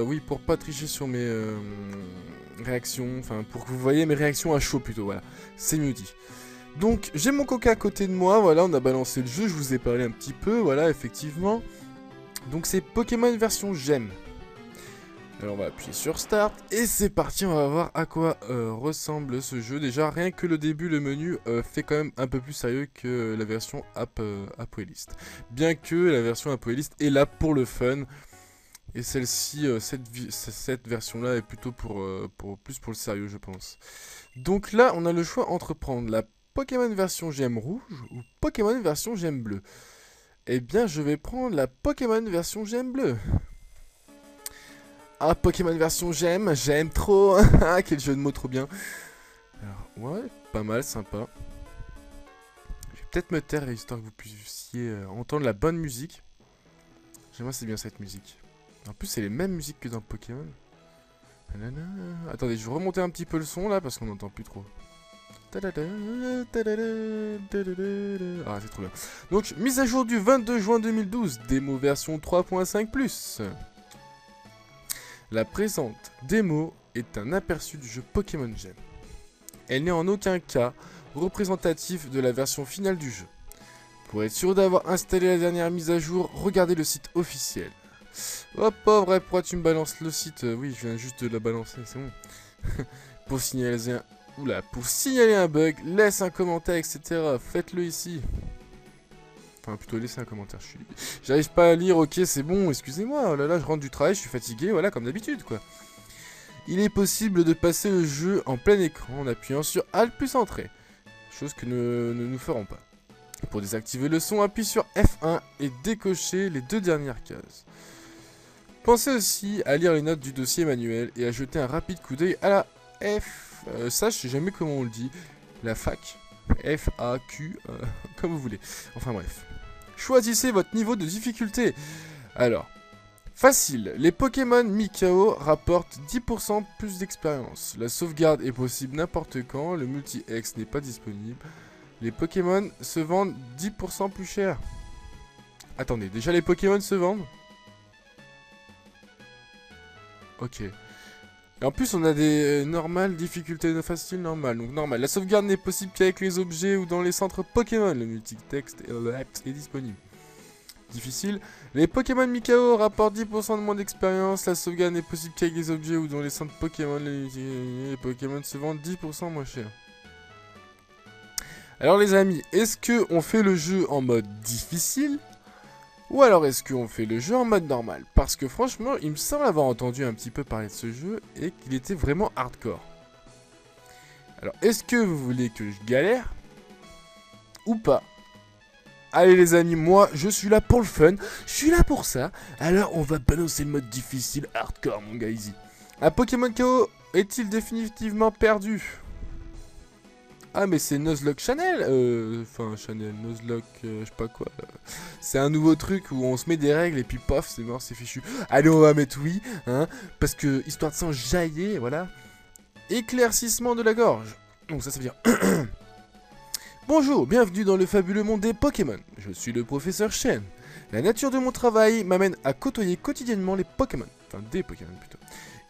oui, pour pas tricher sur mes réactions, enfin pour que vous voyez mes réactions à chaud plutôt, voilà, c'est mieux dit. Donc j'ai mon coca à côté de moi, voilà, on a balancé le jeu, je vous ai parlé un petit peu, voilà, effectivement. Donc c'est Pokémon version Gemme. Alors on va appuyer sur Start et c'est parti, on va voir à quoi ressemble ce jeu. Déjà rien que le début, le menu fait quand même un peu plus sérieux que la version Apoelist. Bien que la version Apoelist est là pour le fun. Et celle-ci, cette version-là est plutôt plus pour le sérieux, je pense. Donc là, on a le choix entre prendre la Pokémon version Gemme rouge ou Pokémon version Gemme bleue. Eh bien, je vais prendre la Pokémon version Gemme bleue. Ah, Pokémon version Gemme, j'aime trop. Quel jeu de mots trop bien. Alors, ouais, pas mal, sympa. Je vais peut-être me taire histoire que vous puissiez entendre la bonne musique. J'aimerais c'est bien cette musique. En plus, c'est les mêmes musiques que dans Pokémon. Attendez, je vais remonter un petit peu le son là parce qu'on n'entend plus trop. Ah, c'est trop bien. Donc, mise à jour du 22 juin 2012, démo version 3.5+. La présente démo est un aperçu du jeu Pokémon Gemme. Elle n'est en aucun cas représentative de la version finale du jeu. Pour être sûr d'avoir installé la dernière mise à jour, regardez le site officiel. Oh pauvre, pourquoi tu me balances le site? Oui, je viens juste de la balancer, c'est bon. Pour signaler un bug, laisse un commentaire, etc. Faites-le ici. Enfin, plutôt laisser un commentaire. J'arrive pas à lire, ok, c'est bon, excusez-moi. Oh là là, je rentre du travail, je suis fatigué, voilà, comme d'habitude, quoi. Il est possible de passer le jeu en plein écran en appuyant sur Alt plus Entrée. Chose que nous ferons pas. Pour désactiver le son, appuie sur F1 et décochez les 2 dernières cases. Pensez aussi à lire les notes du dossier manuel et à jeter un rapide coup d'œil à la ça, je sais jamais comment on le dit. La fac. F-A-Q, comme vous voulez. Enfin bref. Choisissez votre niveau de difficulté. Alors, facile. Les Pokémon mi-KO rapportent 10% plus d'expérience. La sauvegarde est possible n'importe quand. Le multi-X n'est pas disponible. Les Pokémon se vendent 10% plus cher. Attendez, déjà les Pokémon se vendent? Ok. Et en plus, on a des normales, difficultés faciles, normales. Donc normal. La sauvegarde n'est possible qu'avec les objets ou dans les centres Pokémon. Le multitexte est disponible. Difficile. Les Pokémon mi-KO rapportent 10% de moins d'expérience. La sauvegarde n'est possible qu'avec les objets ou dans les centres Pokémon. Les Pokémon se vendent 10% moins cher. Alors les amis, est-ce qu'on fait le jeu en mode difficile? Ou alors est-ce qu'on fait le jeu en mode normal? Parce que franchement, il me semble avoir entendu un petit peu parler de ce jeu et qu'il était vraiment hardcore. Alors, est-ce que vous voulez que je galère ou pas? Allez les amis, moi je suis là pour le fun, je suis là pour ça. Alors on va balancer le mode difficile hardcore mon gars, easy. Un Pokémon KO est-il définitivement perdu? Ah mais c'est Nuzlocke Channel, enfin Channel, Nuzlocke, je sais pas quoi. C'est un nouveau truc où on se met des règles et puis pof, c'est mort, c'est fichu. Allez on va mettre oui, hein, parce que histoire de s'en jaillir, voilà. Éclaircissement de la gorge. Donc ça veut dire... Bonjour, bienvenue dans le fabuleux monde des Pokémon. Je suis le professeur Chen. La nature de mon travail m'amène à côtoyer quotidiennement les Pokémon. Enfin, des Pokémon plutôt.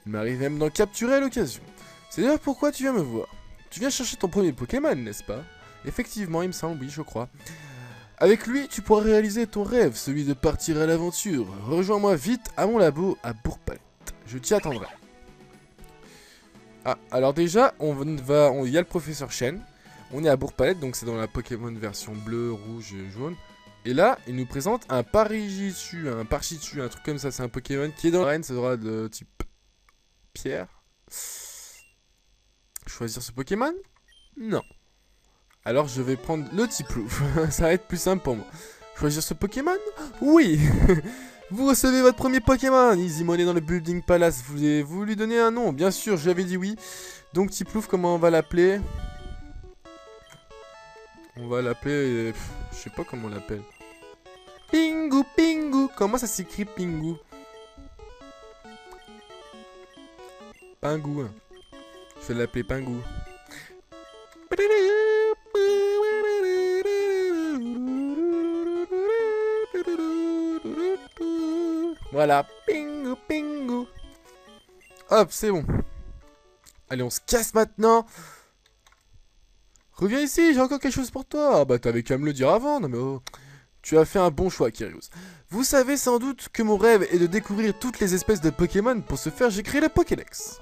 Il m'arrive même d'en capturer à l'occasion. C'est d'ailleurs pourquoi tu viens me voir. Tu viens chercher ton premier Pokémon, n'est-ce pas? Effectivement, il me semble, oui, je crois. Avec lui, tu pourras réaliser ton rêve, celui de partir à l'aventure. Rejoins-moi vite à mon labo à Bourg-Palette. Je t'y attendrai. Ah, alors déjà, il y a le professeur Chen. On est à Bourg-Palette, donc c'est dans la Pokémon version bleu, rouge et jaune. Et là, il nous présente un Parigitu, un Parchitu, un truc comme ça. C'est un Pokémon qui est dans l'arène, ça sera de type pierre. Choisir ce Pokémon? Non. Alors je vais prendre le type Plouf. Ça va être plus simple pour moi. Choisir ce Pokémon? Oui. Vous recevez votre premier Pokémon. Easy Money dans le Building Palace. Vous lui donnez un nom? Bien sûr, j'avais dit oui. Donc type Plouf, comment on va l'appeler? On va l'appeler... je sais pas comment on l'appelle. Pingu, Pingu. Comment ça s'écrit Pingu? Pingu. Je vais l'appeler Pingu. Voilà. Pingu, Pingu. Hop, c'est bon. Allez, on se casse maintenant. Reviens ici, j'ai encore quelque chose pour toi. Ah bah t'avais qu'à me le dire avant, non mais oh. Tu as fait un bon choix, Kyrios. Vous savez sans doute que mon rêve est de découvrir toutes les espèces de Pokémon. Pour ce faire, j'ai créé le Pokédex.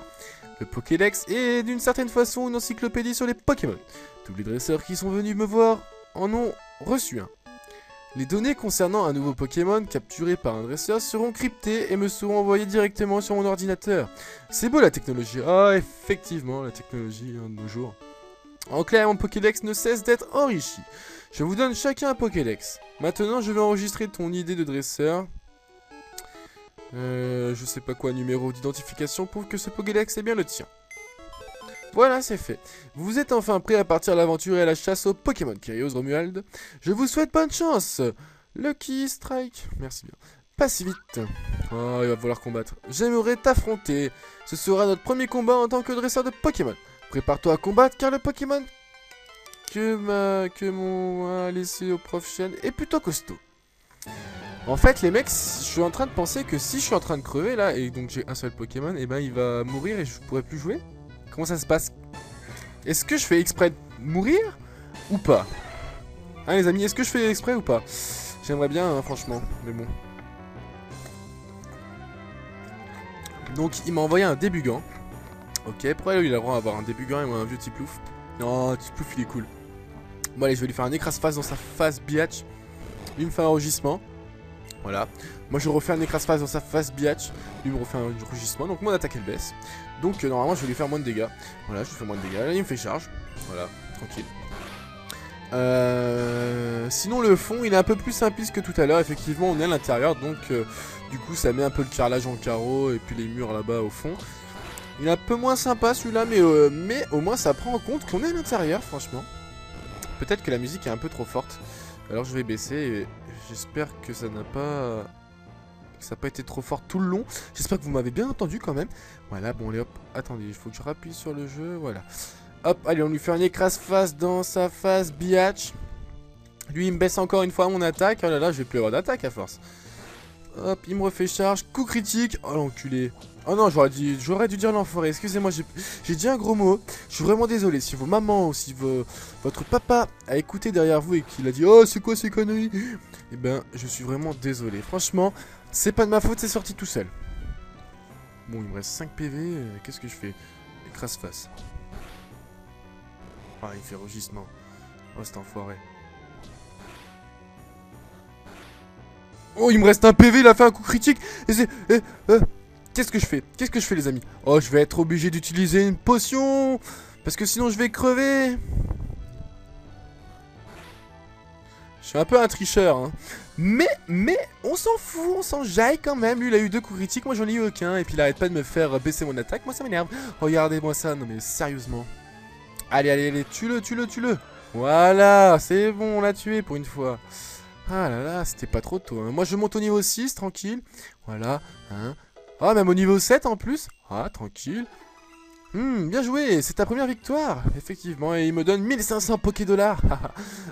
Le Pokédex est d'une certaine façon une encyclopédie sur les Pokémon. Tous les dresseurs qui sont venus me voir en ont reçu un. Les données concernant un nouveau Pokémon capturé par un dresseur seront cryptées et me seront envoyées directement sur mon ordinateur. C'est beau la technologie. Ah effectivement, la technologie de nos jours. En clair, mon Pokédex ne cesse d'être enrichi. Je vous donne chacun un Pokédex. Maintenant, je vais enregistrer ton idée de dresseur. Je sais pas quoi, numéro d'identification prouve que ce Pokédex est bien le tien. Voilà, c'est fait. Vous êtes enfin prêt à partir à l'aventure et à la chasse aux Pokémon, Kyrios Romuald. Je vous souhaite bonne chance. Lucky Strike. Merci bien. Pas si vite. Oh, il va falloir combattre. J'aimerais t'affronter. Ce sera notre premier combat en tant que dresseur de Pokémon. Prépare-toi à combattre car le Pokémon que mon laissé au prof Chen est plutôt costaud. En fait les mecs, je suis en train de penser que si je suis en train de crever là et donc j'ai un seul Pokémon, et ben il va mourir et je pourrai plus jouer. Comment ça se passe? Est-ce que je fais exprès de mourir ou pas? Hein les amis, est-ce que je fais exprès ou pas? J'aimerais bien hein, franchement, mais bon. Donc il m'a envoyé un débugant. Ok, pourquoi il a le droit d'avoir un débugant et moi un vieux Tiplouf? Non, Tiplouf il est cool. Bon allez, je vais lui faire un écrase-face dans sa face biatch. Lui me fait un rugissement. Voilà. Moi je refais un écrase-face dans sa face biatch. Lui me refait un rugissement. Donc mon attaque elle baisse. Donc normalement je vais lui faire moins de dégâts. Voilà, je lui fais moins de dégâts. Là il me fait charge. Voilà, tranquille. Sinon le fond il est un peu plus simpliste que tout à l'heure. Effectivement on est à l'intérieur. Donc du coup ça met un peu le carrelage en carreau. Et puis les murs là-bas au fond. Il est un peu moins sympa celui-là, mais au moins ça prend en compte qu'on est à l'intérieur, franchement. Peut-être que la musique est un peu trop forte. Alors je vais baisser et j'espère que ça n'a pas... que ça n'a pas été trop fort tout le long. J'espère que vous m'avez bien entendu quand même. Voilà, bon allez hop, attendez, il faut que je rappuie sur le jeu, voilà. Hop, allez, on lui fait un écrase-face dans sa face, biatch. Lui, il me baisse encore une fois mon attaque. Oh là là, je vais plus avoir d'attaque à force. Hop, il me refait charge, coup critique. Oh l'enculé. Oh non, j'aurais dû dire l'enfoiré. Excusez-moi, j'ai dit un gros mot. Je suis vraiment désolé. Si vos mamans ou si votre papa a écouté derrière vous et qu'il a dit « Oh, c'est quoi ces conneries ?» Eh ben, je suis vraiment désolé. Franchement, c'est pas de ma faute, c'est sorti tout seul. Bon, il me reste 5 PV. Qu'est-ce que je fais? Écrase-face. Ah, il fait rugissement. Oh, c'est enfoiré. Oh, il me reste un PV, il a fait un coup critique. Et c'est... Qu'est-ce que je fais? Qu'est-ce que je fais les amis? Oh, je vais être obligé d'utiliser une potion. Parce que sinon je vais crever. Je suis un peu un tricheur, hein. Mais, on s'en fout, on s'en jaille quand même. Lui, il a eu 2 coups critiques, moi j'en ai eu aucun. Et puis il arrête pas de me faire baisser mon attaque, moi ça m'énerve. Regardez-moi ça, non mais sérieusement. Allez, allez, allez, tue-le, tue-le, tue-le. Voilà, c'est bon, on l'a tué pour une fois. Ah là là, c'était pas trop tôt, hein. Moi je monte au niveau 6, tranquille. Voilà, hein. Ah, même au niveau 7 en plus. Ah, tranquille. Bien joué, c'est ta première victoire. Effectivement, et il me donne 1500 Poké-Dollars.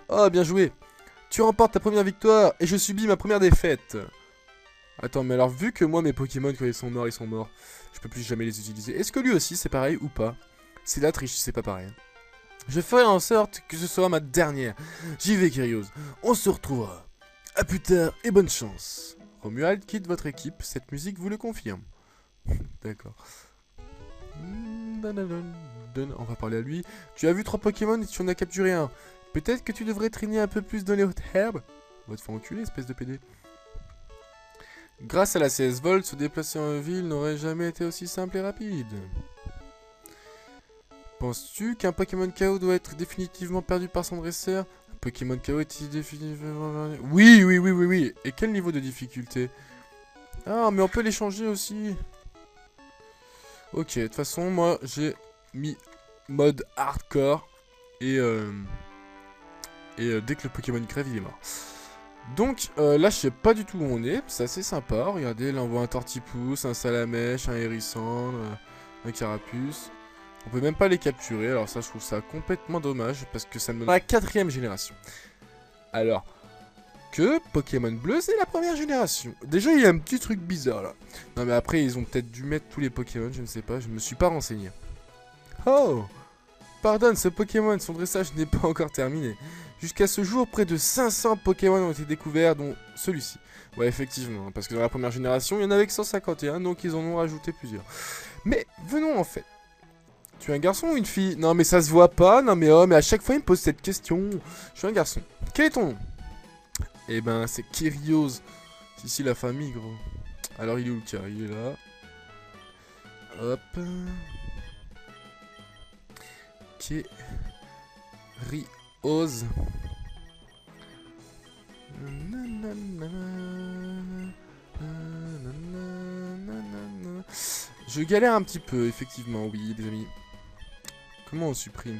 Oh, bien joué. Tu remportes ta première victoire et je subis ma première défaite. Attends, mais alors vu que moi mes Pokémon quand ils sont morts, je peux plus jamais les utiliser. Est-ce que lui aussi c'est pareil ou pas? C'est la triche, c'est pas pareil. Je ferai en sorte que ce soit ma dernière. J'y vais, Kyrios. On se retrouvera. A plus tard et bonne chance. Romuald quitte votre équipe, cette musique vous le confirme. D'accord. On va parler à lui. Tu as vu 3 Pokémon et tu en as capturé un. Peut-être que tu devrais traîner un peu plus dans les hautes herbes. On va te faire enculer, espèce de PD. Grâce à la CS Volt, se déplacer en ville n'aurait jamais été aussi simple et rapide. Penses-tu qu'un Pokémon KO doit être définitivement perdu par son dresseur? Un Pokémon KO est-il définitivement... Oui, oui, oui, oui, oui. Et quel niveau de difficulté? Ah, mais on peut les changer aussi. Ok, de toute façon, moi, j'ai mis mode hardcore. Et dès que le Pokémon crève, il est mort. Donc, là, je sais pas du tout où on est. C'est assez sympa. Regardez, là, on voit un Tortipousse, un Salamèche, un Hérissandre, un Carapuce. On peut même pas les capturer. Alors ça, je trouve ça complètement dommage. Parce que ça me donne la 4ème génération. Alors... que Pokémon Bleu, c'est la première génération. Déjà, il y a un petit truc bizarre, là. Non, mais après, ils ont peut-être dû mettre tous les Pokémon, je ne sais pas. Je me suis pas renseigné. Oh! Pardonne, ce Pokémon, son dressage n'est pas encore terminé. Jusqu'à ce jour, près de 500 Pokémon ont été découverts, dont celui-ci. Ouais, effectivement, parce que dans la première génération, il y en avait que 151, donc ils en ont rajouté plusieurs. Mais, venons en fait. Tu es un garçon ou une fille? Non, mais ça se voit pas. Non, mais oh, mais à chaque fois, il me pose cette question. Je suis un garçon. Quel est ton nom? Eh ben, c'est Kyrios. C'est ici la famille, gros. Alors, il est où le cas? Il est là. Hop. Kyrios. Je galère un petit peu, effectivement, oui, les amis. Comment on supprime?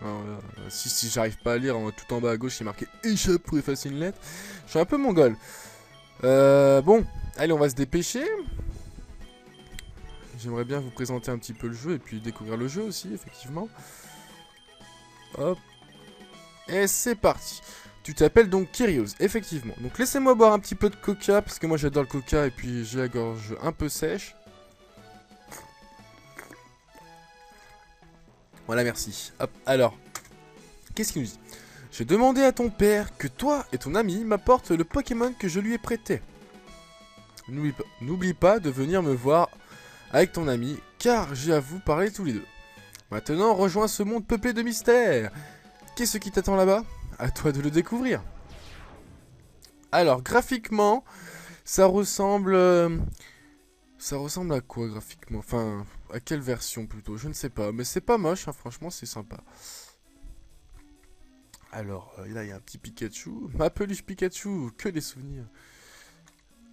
Alors, si j'arrive pas à lire, tout en bas à gauche, il est marqué échappe pour effacer une lettre. Je suis un peu mongol. Bon, allez, on va se dépêcher. J'aimerais bien vous présenter un petit peu le jeu et puis découvrir le jeu aussi, effectivement. Hop. Et c'est parti. Tu t'appelles donc Kyrios, effectivement. Donc laissez-moi boire un petit peu de coca, parce que moi j'adore le coca et puis j'ai la gorge un peu sèche. Voilà, merci. Hop, alors, qu'est-ce qu'il nous dit? J'ai demandé à ton père que toi et ton ami m'apportent le Pokémon que je lui ai prêté. N'oublie pas de venir me voir avec ton ami, car j'ai à vous parler tous les deux. Maintenant, rejoins ce monde peuplé de mystères. Qu'est-ce qui t'attend là-bas? À toi de le découvrir. Alors, graphiquement, ça ressemble... ça ressemble à quoi graphiquement? Enfin, à quelle version plutôt? Je ne sais pas, mais c'est pas moche, hein, franchement, c'est sympa. Alors, là, il y a un petit Pikachu. Ma peluche Pikachu, que des souvenirs.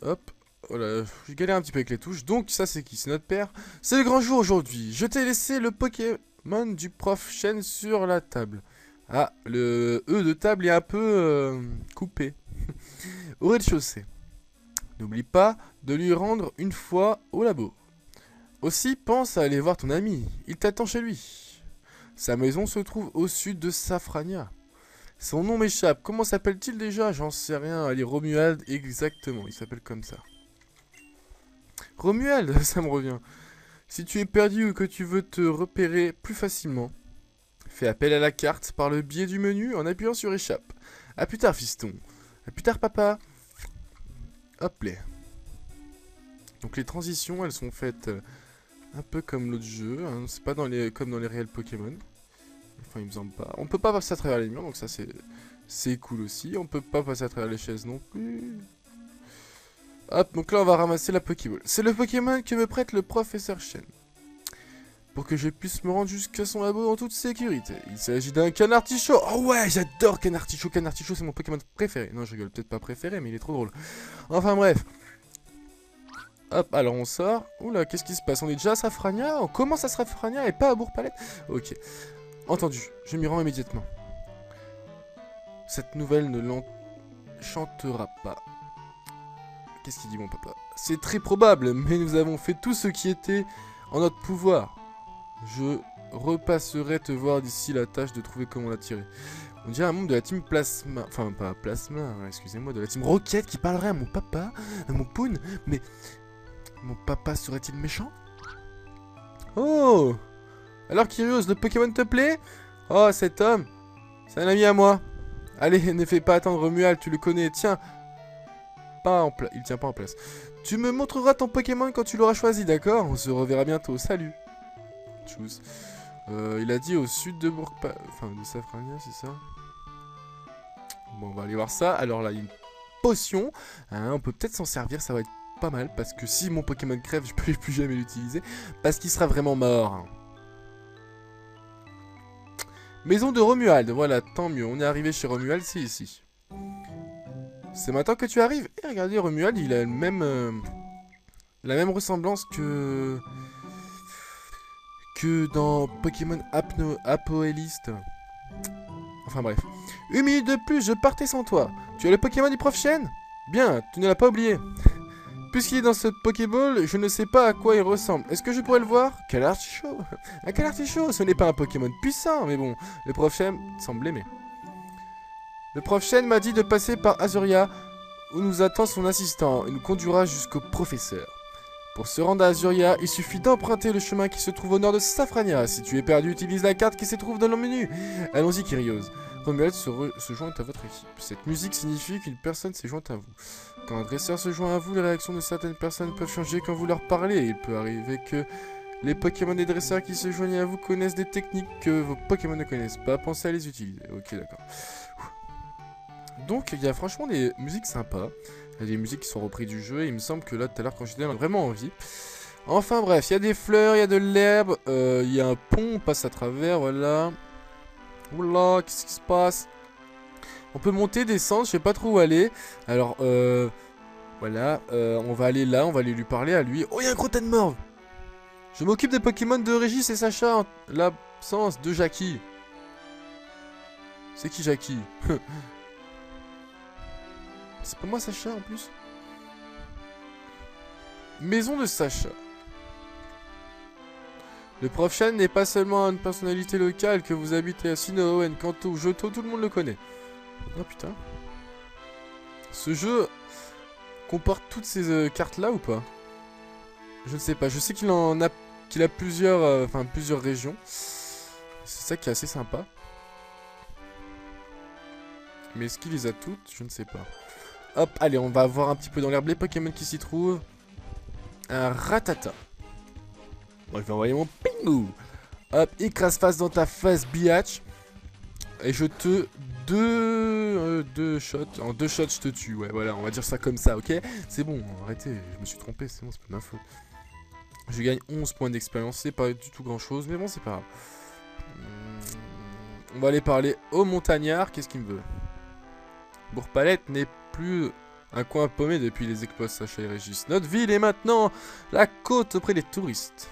Hop, voilà, je galère un petit peu avec les touches. Donc, ça, c'est qui? C'est notre père. C'est le grand jour aujourd'hui. Je t'ai laissé le Pokémon du prof Chen sur la table. Ah, le E de table est un peu coupé. Au rez-de-chaussée. N'oublie pas de lui rendre une fois au labo. Aussi, pense à aller voir ton ami. Il t'attend chez lui. Sa maison se trouve au sud de Safrania. Son nom m'échappe. Comment s'appelle-t-il déjà? J'en sais rien. Allez, Romuald, exactement. Il s'appelle comme ça. Romuald, ça me revient. Si tu es perdu ou que tu veux te repérer plus facilement, fais appel à la carte par le biais du menu en appuyant sur échappe. A plus tard, fiston. A plus tard, papa. Hop là. Donc les transitions, elles sont faites un peu comme l'autre jeu. Hein. C'est pas comme dans les réels Pokémon. Enfin, il me semble pas. On peut pas passer à travers les murs, donc ça c'est cool aussi. On peut pas passer à travers les chaises non plus. Hop, donc là on va ramasser la Pokéball. C'est le Pokémon que me prête le professeur Chen. pour que je puisse me rendre jusqu'à son labo en toute sécurité. Il s'agit d'un Canartichaud. Oh ouais, j'adore Canartichaud. Canartichaud, c'est mon Pokémon préféré. Non, je rigole, peut-être pas préféré, mais il est trop drôle. Enfin bref. Hop, alors on sort. Oula, qu'est-ce qui se passe? On est déjà à Safrania? On commence à Safrania et pas à Bourg-Palette? Ok. Entendu, je m'y rends immédiatement. Cette nouvelle ne l'enchantera pas. Qu'est-ce qu'il dit mon papa? C'est très probable, mais nous avons fait tout ce qui était en notre pouvoir. Je repasserai te voir d'ici la tâche de trouver comment la tirer. On dirait un membre de la team Plasma... Enfin, pas Plasma, hein, excusez-moi, de la team Rocket qui parlerait à mon papa, à mon Poon. Mais mon papa serait-il méchant? Oh! Alors Kyrios, le Pokémon te plaît? Oh, cet homme, c'est un ami à moi. Allez, ne fais pas attendre Romuald, tu le connais. Tiens, pas en place. Il tient pas en place. Tu me montreras ton Pokémon quand tu l'auras choisi, d'accord? On se reverra bientôt. Salut. Choose. Il a dit au sud de Enfin, de Safrania, c'est ça? Bon, on va aller voir ça. Alors là, il y a une potion. Hein, on peut peut-être s'en servir, ça va être pas mal. Parce que si mon Pokémon crève, je peux plus jamais l'utiliser. Parce qu'il sera vraiment mort. Maison de Romuald. Voilà, tant mieux. On est arrivé chez Romuald, c'est ici. C'est maintenant que tu arrives. Et regardez, Romuald, il a le même... la même ressemblance que dans Pokémon Apoéliste. Enfin bref. Une minute de plus, je partais sans toi. Tu es le Pokémon du Prof Chen? Bien, tu ne l'as pas oublié. Puisqu'il est dans ce Pokéball, je ne sais pas à quoi il ressemble. Est-ce que je pourrais le voir? Canartichaud. Un Canartichaud, ce n'est pas un Pokémon puissant, mais bon, le Prof Chen semble l'aimer. Le Prof Chen m'a dit de passer par Azuria, où nous attend son assistant. Il nous conduira jusqu'au professeur. Pour se rendre à Azuria, il suffit d'emprunter le chemin qui se trouve au nord de Safrania. Si tu es perdu, utilise la carte qui se trouve dans le menu. Allons-y, Kyrios. Romuald se joint à votre équipe. Cette musique signifie qu'une personne s'est jointe à vous. Quand un dresseur se joint à vous, les réactions de certaines personnes peuvent changer quand vous leur parlez. Il peut arriver que les Pokémon des dresseurs qui se joignent à vous connaissent des techniques que vos Pokémon ne connaissent pas. Pensez à les utiliser. Ok, d'accord. Donc, il y a franchement des musiques sympas. Il y a des musiques qui sont reprises du jeu. Et il me semble que là, tout à l'heure, quand j'étais là, vraiment envie. Enfin bref, il y a des fleurs, il y a de l'herbe. Il y a un pont, on passe à travers, voilà. Oula, qu'est-ce qui se passe? On peut monter, descendre, je sais pas trop où aller. Alors, voilà, on va aller là, on va aller lui parler à lui. Oh, il y a un Crotanmorve. Je m'occupe des Pokémon de Régis et Sacha en l'absence de Jackie. C'est qui Jackie? C'est pas moi Sacha en plus? Maison de Sacha. Le Prof Chen n'est pas seulement une personnalité locale, que vous habitez à Sinnoh, Kanto ou Johto, tout le monde le connaît. Oh putain. Ce jeu comporte toutes ces cartes là ou pas? Je ne sais pas, je sais qu'il a plusieurs, plusieurs régions. C'est ça qui est assez sympa. Mais est-ce qu'il les a toutes? Je ne sais pas. Hop, allez, on va voir un petit peu dans l'herbe les Pokémon qui s'y trouvent. Un Rattata. Bon, je vais envoyer mon Pingu. Hop, écrase face dans ta face, biatch. Et je te... deux shots. En 2 shots, je te tue. Ouais, voilà, on va dire ça comme ça, ok? C'est bon, arrêtez, je me suis trompé, c'est bon, c'est pas de ma faute. Je gagne 11 points d'expérience, c'est pas du tout grand chose, mais bon, c'est pas grave. On va aller parler au montagnard, qu'est-ce qu'il me veut? Bourg-Palette n'est plus un coin paumé depuis les exploits de Sacha et Régis. Notre ville est maintenant la côte auprès des touristes.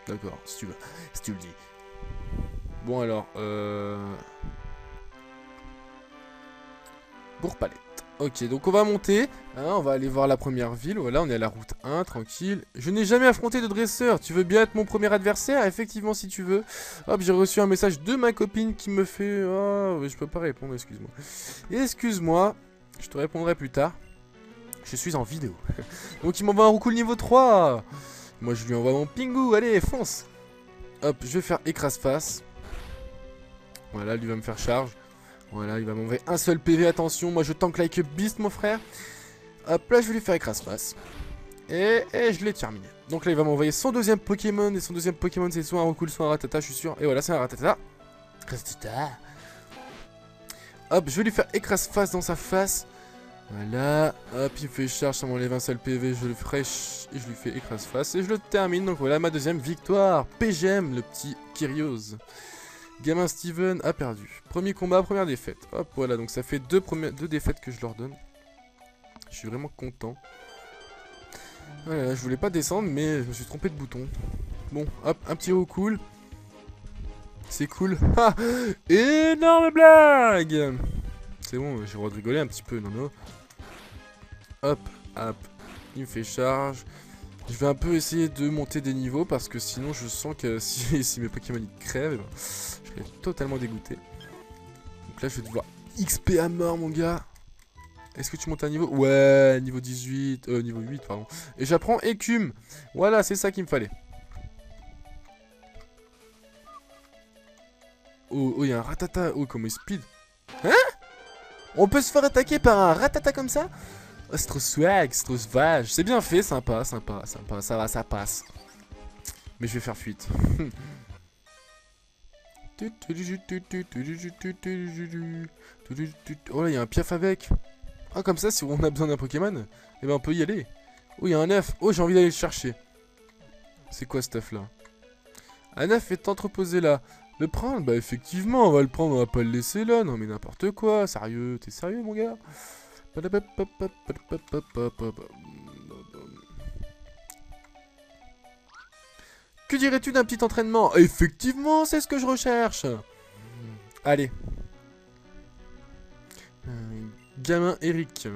D'accord, si tu veux, si tu le dis. Bon alors, Bourg-Palette. Ok, donc on va monter, hein, on va aller voir la première ville, voilà, on est à la route 1, tranquille. Je n'ai jamais affronté de dresseur, tu veux bien être mon premier adversaire? Effectivement, si tu veux. Hop, j'ai reçu un message de ma copine qui me fait... Oh, je peux pas répondre, excuse-moi. Excuse-moi, je te répondrai plus tard. Je suis en vidéo. Donc il m'envoie un roucoule niveau 3. Moi je lui envoie mon Pingu, allez, fonce. Hop, je vais faire écrase-face. Voilà, lui va me faire charge. Voilà, il va m'envoyer un seul PV, attention, moi je tank like a beast mon frère. Hop là, je vais lui faire écrase-face. Et je l'ai terminé. Donc là, il va m'envoyer son deuxième Pokémon, et son deuxième Pokémon c'est soit un Roucoule, soit un Rattata, je suis sûr. Et voilà, c'est un Rattata. Rattata. Hop, je vais lui faire écrase-face dans sa face. Voilà, hop, il me fait charge, ça m'enlève un seul PV, je le fraîche et je lui fais écrase face et je le termine. Donc voilà ma deuxième victoire. PGM, le petit Kyrios. Gamin Steven a perdu. Premier combat, première défaite. Hop, voilà, donc ça fait deux défaites que je leur donne. Je suis vraiment content. Voilà, je voulais pas descendre, mais je me suis trompé de bouton. Bon, hop, un petit haut cool. C'est cool. Ah, énorme blague. C'est bon, j'ai le droit de rigoler un petit peu, non. Hop, hop, il me fait charge. Je vais un peu essayer de monter des niveaux parce que sinon je sens que si mes Pokémon ils crèvent, ben, je serais totalement dégoûté. Donc là je vais devoir XP à mort mon gars. Est-ce que tu montes un niveau? Ouais, niveau 18, niveau 8 pardon. Et j'apprends écume. Voilà, c'est ça qu'il me fallait. Oh, il y a un ratata. Oh, comment il speed. Hein? On peut se faire attaquer par un ratata comme ça? Oh, c'est trop swag, c'est trop sauvage. C'est bien fait, sympa, sympa, sympa. Ça va, ça passe. Mais je vais faire fuite. Oh là, il y a un piaf avec. Ah, comme ça, si on a besoin d'un Pokémon, eh ben on peut y aller. Oh, il y a un œuf. Oh, j'ai envie d'aller le chercher. C'est quoi ce œuf là? Un œuf est entreposé là. Le prendre? Bah effectivement, on va le prendre, on va pas le laisser là. Non mais n'importe quoi, sérieux, t'es sérieux mon gars? Que dirais-tu d'un petit entraînement? Effectivement, c'est ce que je recherche. Allez. Gamin Eric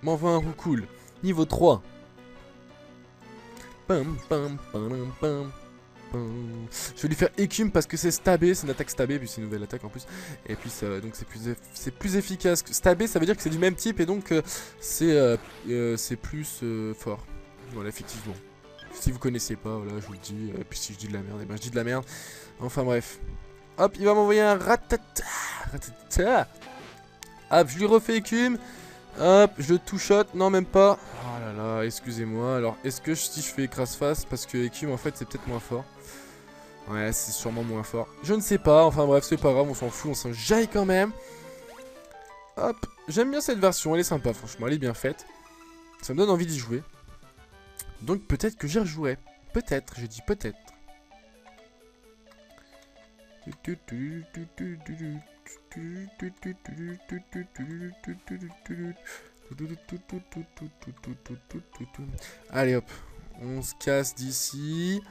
m'envoie un roucoule. Niveau 3. Pam, pam, pam, pam. Je vais lui faire écume parce que c'est stabé, c'est une attaque stabée, puis c'est une nouvelle attaque en plus. Et puis ça, donc c'est plus efficace. Stabé, ça veut dire que c'est du même type et donc c'est plus fort. Voilà, effectivement. Si vous connaissez pas, voilà, je vous le dis. Et puis si je dis de la merde, et ben je dis de la merde. Enfin bref. Hop, il va m'envoyer un ratata. Ratata. Hop, je lui refais écume. Hop, je le two-shot. Non, même pas. Oh là là, excusez-moi. Alors, est-ce que si je fais écrase face, parce que écume en fait c'est peut-être moins fort. Ouais, c'est sûrement moins fort. Je ne sais pas. Enfin bref, c'est pas grave, on s'en fout, on s'en jaille quand même. Hop, j'aime bien cette version, elle est sympa, franchement, elle est bien faite. Ça me donne envie d'y jouer. Donc peut-être que j'y rejouerai. Peut-être, je dis peut-être. Allez hop, on se casse d'ici.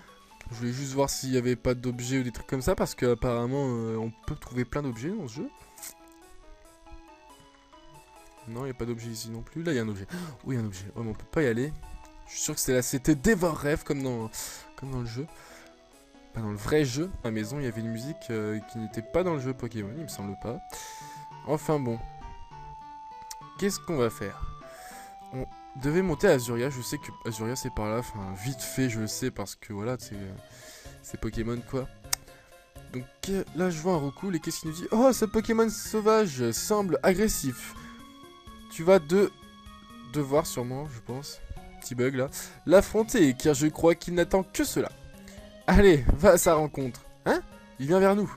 Je voulais juste voir s'il n'y avait pas d'objets ou des trucs comme ça parce qu'apparemment on peut trouver plein d'objets dans ce jeu. Non, il n'y a pas d'objet ici non plus. Là, il y a un objet. Oh, il y a un objet. Ouais, mais on peut pas y aller. Je suis sûr que c'était Dévore Rêve comme dans le jeu. Pas dans le vrai jeu. À la maison, il y avait une musique qui n'était pas dans le jeu Pokémon, il me semble pas. Enfin bon. Qu'est-ce qu'on va faire? On devait monter à Azuria. Je sais que Azuria c'est par là. Enfin, vite fait, je le sais parce que voilà, c'est Pokémon quoi. Donc là, je vois un roucoule et qu'est-ce qu'il nous dit? Oh, ce Pokémon sauvage semble agressif. Tu vas devoir sûrement, je pense. Petit bug là. L'affronter car je crois qu'il n'attend que cela. Allez, va à sa rencontre. Hein? Il vient vers nous.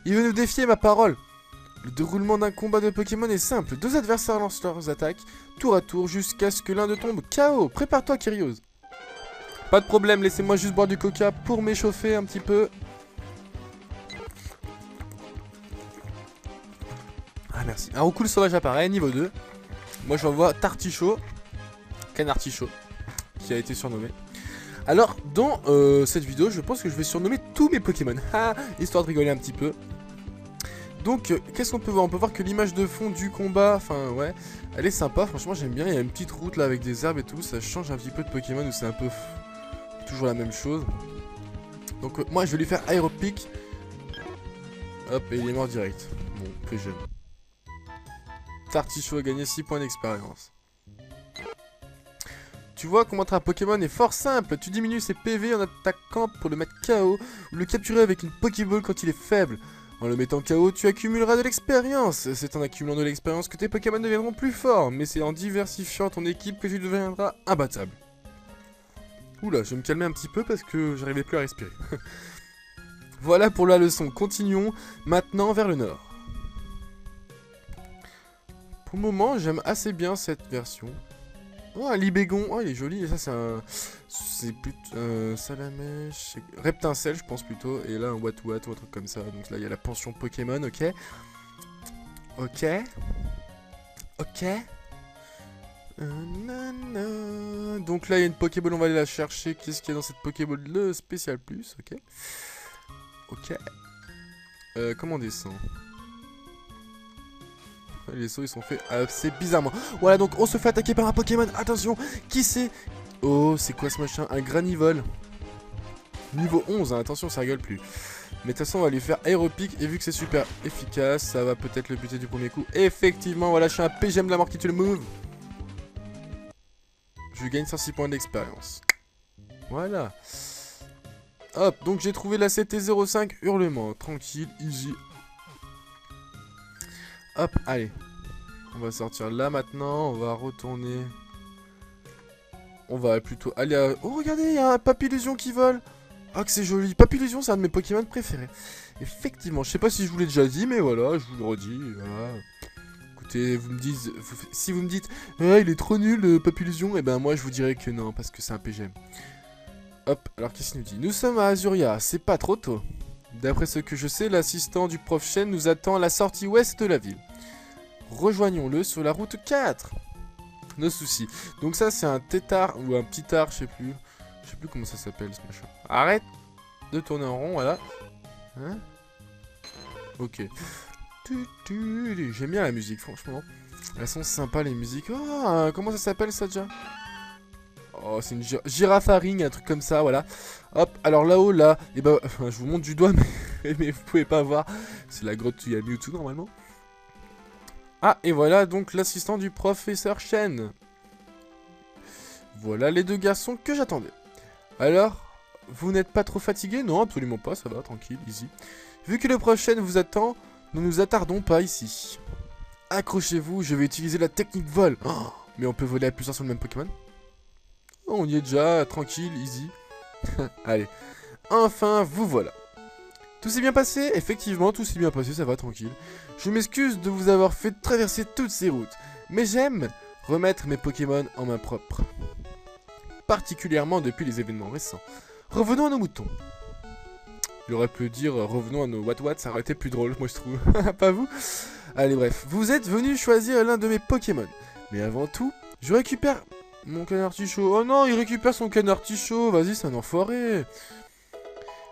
Il veut nous défier, ma parole. Le déroulement d'un combat de Pokémon est simple. Deux adversaires lancent leurs attaques, tour à tour, jusqu'à ce que l'un de tombe KO. Prépare-toi, Kyrios. Pas de problème, laissez-moi juste boire du coca pour m'échauffer un petit peu. Ah, merci. Un roucoule sauvage apparaît, niveau 2. Moi, j'envoie Tartichaut, Canartichaut, qui a été surnommé. Alors, dans cette vidéo, je pense que je vais surnommer tous mes Pokémon, histoire de rigoler un petit peu. Donc, qu'est-ce qu'on peut voir? On peut voir que l'image de fond du combat, enfin, ouais, elle est sympa, franchement, j'aime bien. Il y a une petite route là avec des herbes et tout, ça change un petit peu de Pokémon où c'est un peu toujours la même chose. Donc, moi, je vais lui faire Aéropic. Hop, et il est mort direct. Bon, très jeune. Tartichaut a gagné 6 points d'expérience. Tu vois, combattre un Pokémon est fort simple. Tu diminues ses PV en attaquant pour le mettre KO ou le capturer avec une Pokéball quand il est faible. En le mettant KO, tu accumuleras de l'expérience. C'est en accumulant de l'expérience que tes Pokémon deviendront plus forts, mais c'est en diversifiant ton équipe que tu deviendras imbattable. Oula, je vais me calmer un petit peu parce que j'arrivais plus à respirer. Voilà pour la leçon. Continuons maintenant vers le nord. Pour le moment, j'aime assez bien cette version. Oh, un libégon. Oh, il est joli. Et ça, c'est un... C'est plutôt... Salamèche... Reptincelle, je pense plutôt. Et là, un Wat-Wat ou un truc comme ça. Donc là, il y a la pension Pokémon, ok. Ok. Ok. Donc là, il y a une Pokéball, on va aller la chercher. Qu'est-ce qu'il y a dans cette Pokéball? Le spécial plus, ok. Ok. Comment on descend? Les sauts, ils sont faits assez bizarrement. Voilà, donc on se fait attaquer par un Pokémon. Attention, qui c'est? Oh, c'est quoi ce machin? Un Granivol. Niveau 11, hein, attention, ça rigole plus. Mais de toute façon, on va lui faire aéropique. Et vu que c'est super efficace, ça va peut-être le buter du premier coup. Effectivement, voilà, je suis un PGM de la mort qui tue le move. Je gagne 106 points d'expérience. Voilà. Hop, donc j'ai trouvé la CT05 hurlement. Tranquille, easy. Hop, allez. On va sortir là maintenant. On va retourner. On va plutôt aller à... Oh, regardez, il y a un Papillusion qui vole. Ah, que c'est joli. Papillusion, c'est un de mes Pokémon préférés. Effectivement, je sais pas si je vous l'ai déjà dit, mais voilà, je vous le redis. Voilà. Écoutez, si vous me dites, ah, il est trop nul, le Papillusion, et ben moi je vous dirais que non, parce que c'est un PGM. Hop, alors qu'est-ce qu'il nous dit? Nous sommes à Azuria, c'est pas trop tôt. D'après ce que je sais, l'assistant du prof Chen nous attend à la sortie ouest de la ville. Rejoignons-le sur la route 4. Nos soucis. Donc ça, c'est un tétard, ou un petit art, je sais plus. Je sais plus comment ça s'appelle, ce machin. Arrête de tourner en rond, voilà. Hein? Ok. J'aime bien la musique, franchement. Elles sont sympas, les musiques. Oh, comment ça s'appelle, ça, déjà? Oh, c'est une giraffarine, un truc comme ça, voilà. Hop, alors là-haut, là, et ben, je vous montre du doigt, mais vous pouvez pas voir. C'est la grotte où il y a Mewtwo, normalement. Ah, et voilà, donc, l'assistant du professeur Chen. Voilà les deux garçons que j'attendais. Alors, vous n'êtes pas trop fatigué? Non, absolument pas, ça va, tranquille, easy. Vu que le prof Chen vous attend, ne nous attardons pas ici. Accrochez-vous, je vais utiliser la technique vol. Oh, mais on peut voler à plusieurs sur le même Pokémon? On y est déjà, tranquille, easy. Allez, enfin, vous voilà. Tout s'est bien passé? Effectivement, tout s'est bien passé, ça va, tranquille. Je m'excuse de vous avoir fait traverser toutes ces routes, mais j'aime remettre mes Pokémon en main propre. Particulièrement depuis les événements récents. Revenons à nos moutons. Il aurait pu dire revenons à nos Wat-Wat, ça aurait été plus drôle, moi je trouve. Pas vous? Allez, bref, vous êtes venu choisir l'un de mes Pokémon. Mais avant tout, je récupère mon canard tichot. Oh non, il récupère son canard tichot. Vas-y, c'est un enfoiré.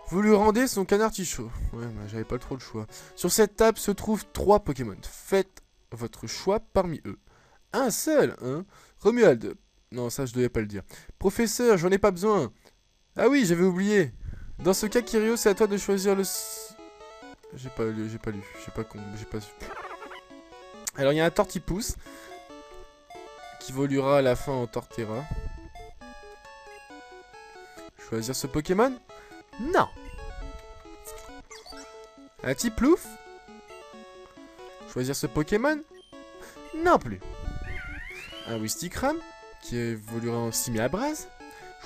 Vous lui rendez son canard tichot. Ouais, bah, j'avais pas trop le choix. Sur cette table se trouvent 3 Pokémon. Faites votre choix parmi eux. Un seul, hein? Romuald. Non, ça je devais pas le dire. Professeur, j'en ai pas besoin. Ah oui, j'avais oublié. Dans ce cas, Kirio, c'est à toi de choisir le... J'ai pas lu. Alors, il y a un Tortipousse qui évoluera à la fin en Torterra. Choisir ce Pokémon? Non. Un petit Plouf? Choisir ce Pokémon? Non plus. Un Wistikram qui évoluera en Simiabras?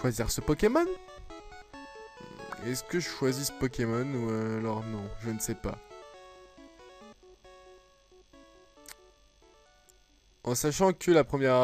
Choisir ce Pokémon? Est-ce que je choisis ce Pokémon ou alors non? Je ne sais pas. En sachant que la première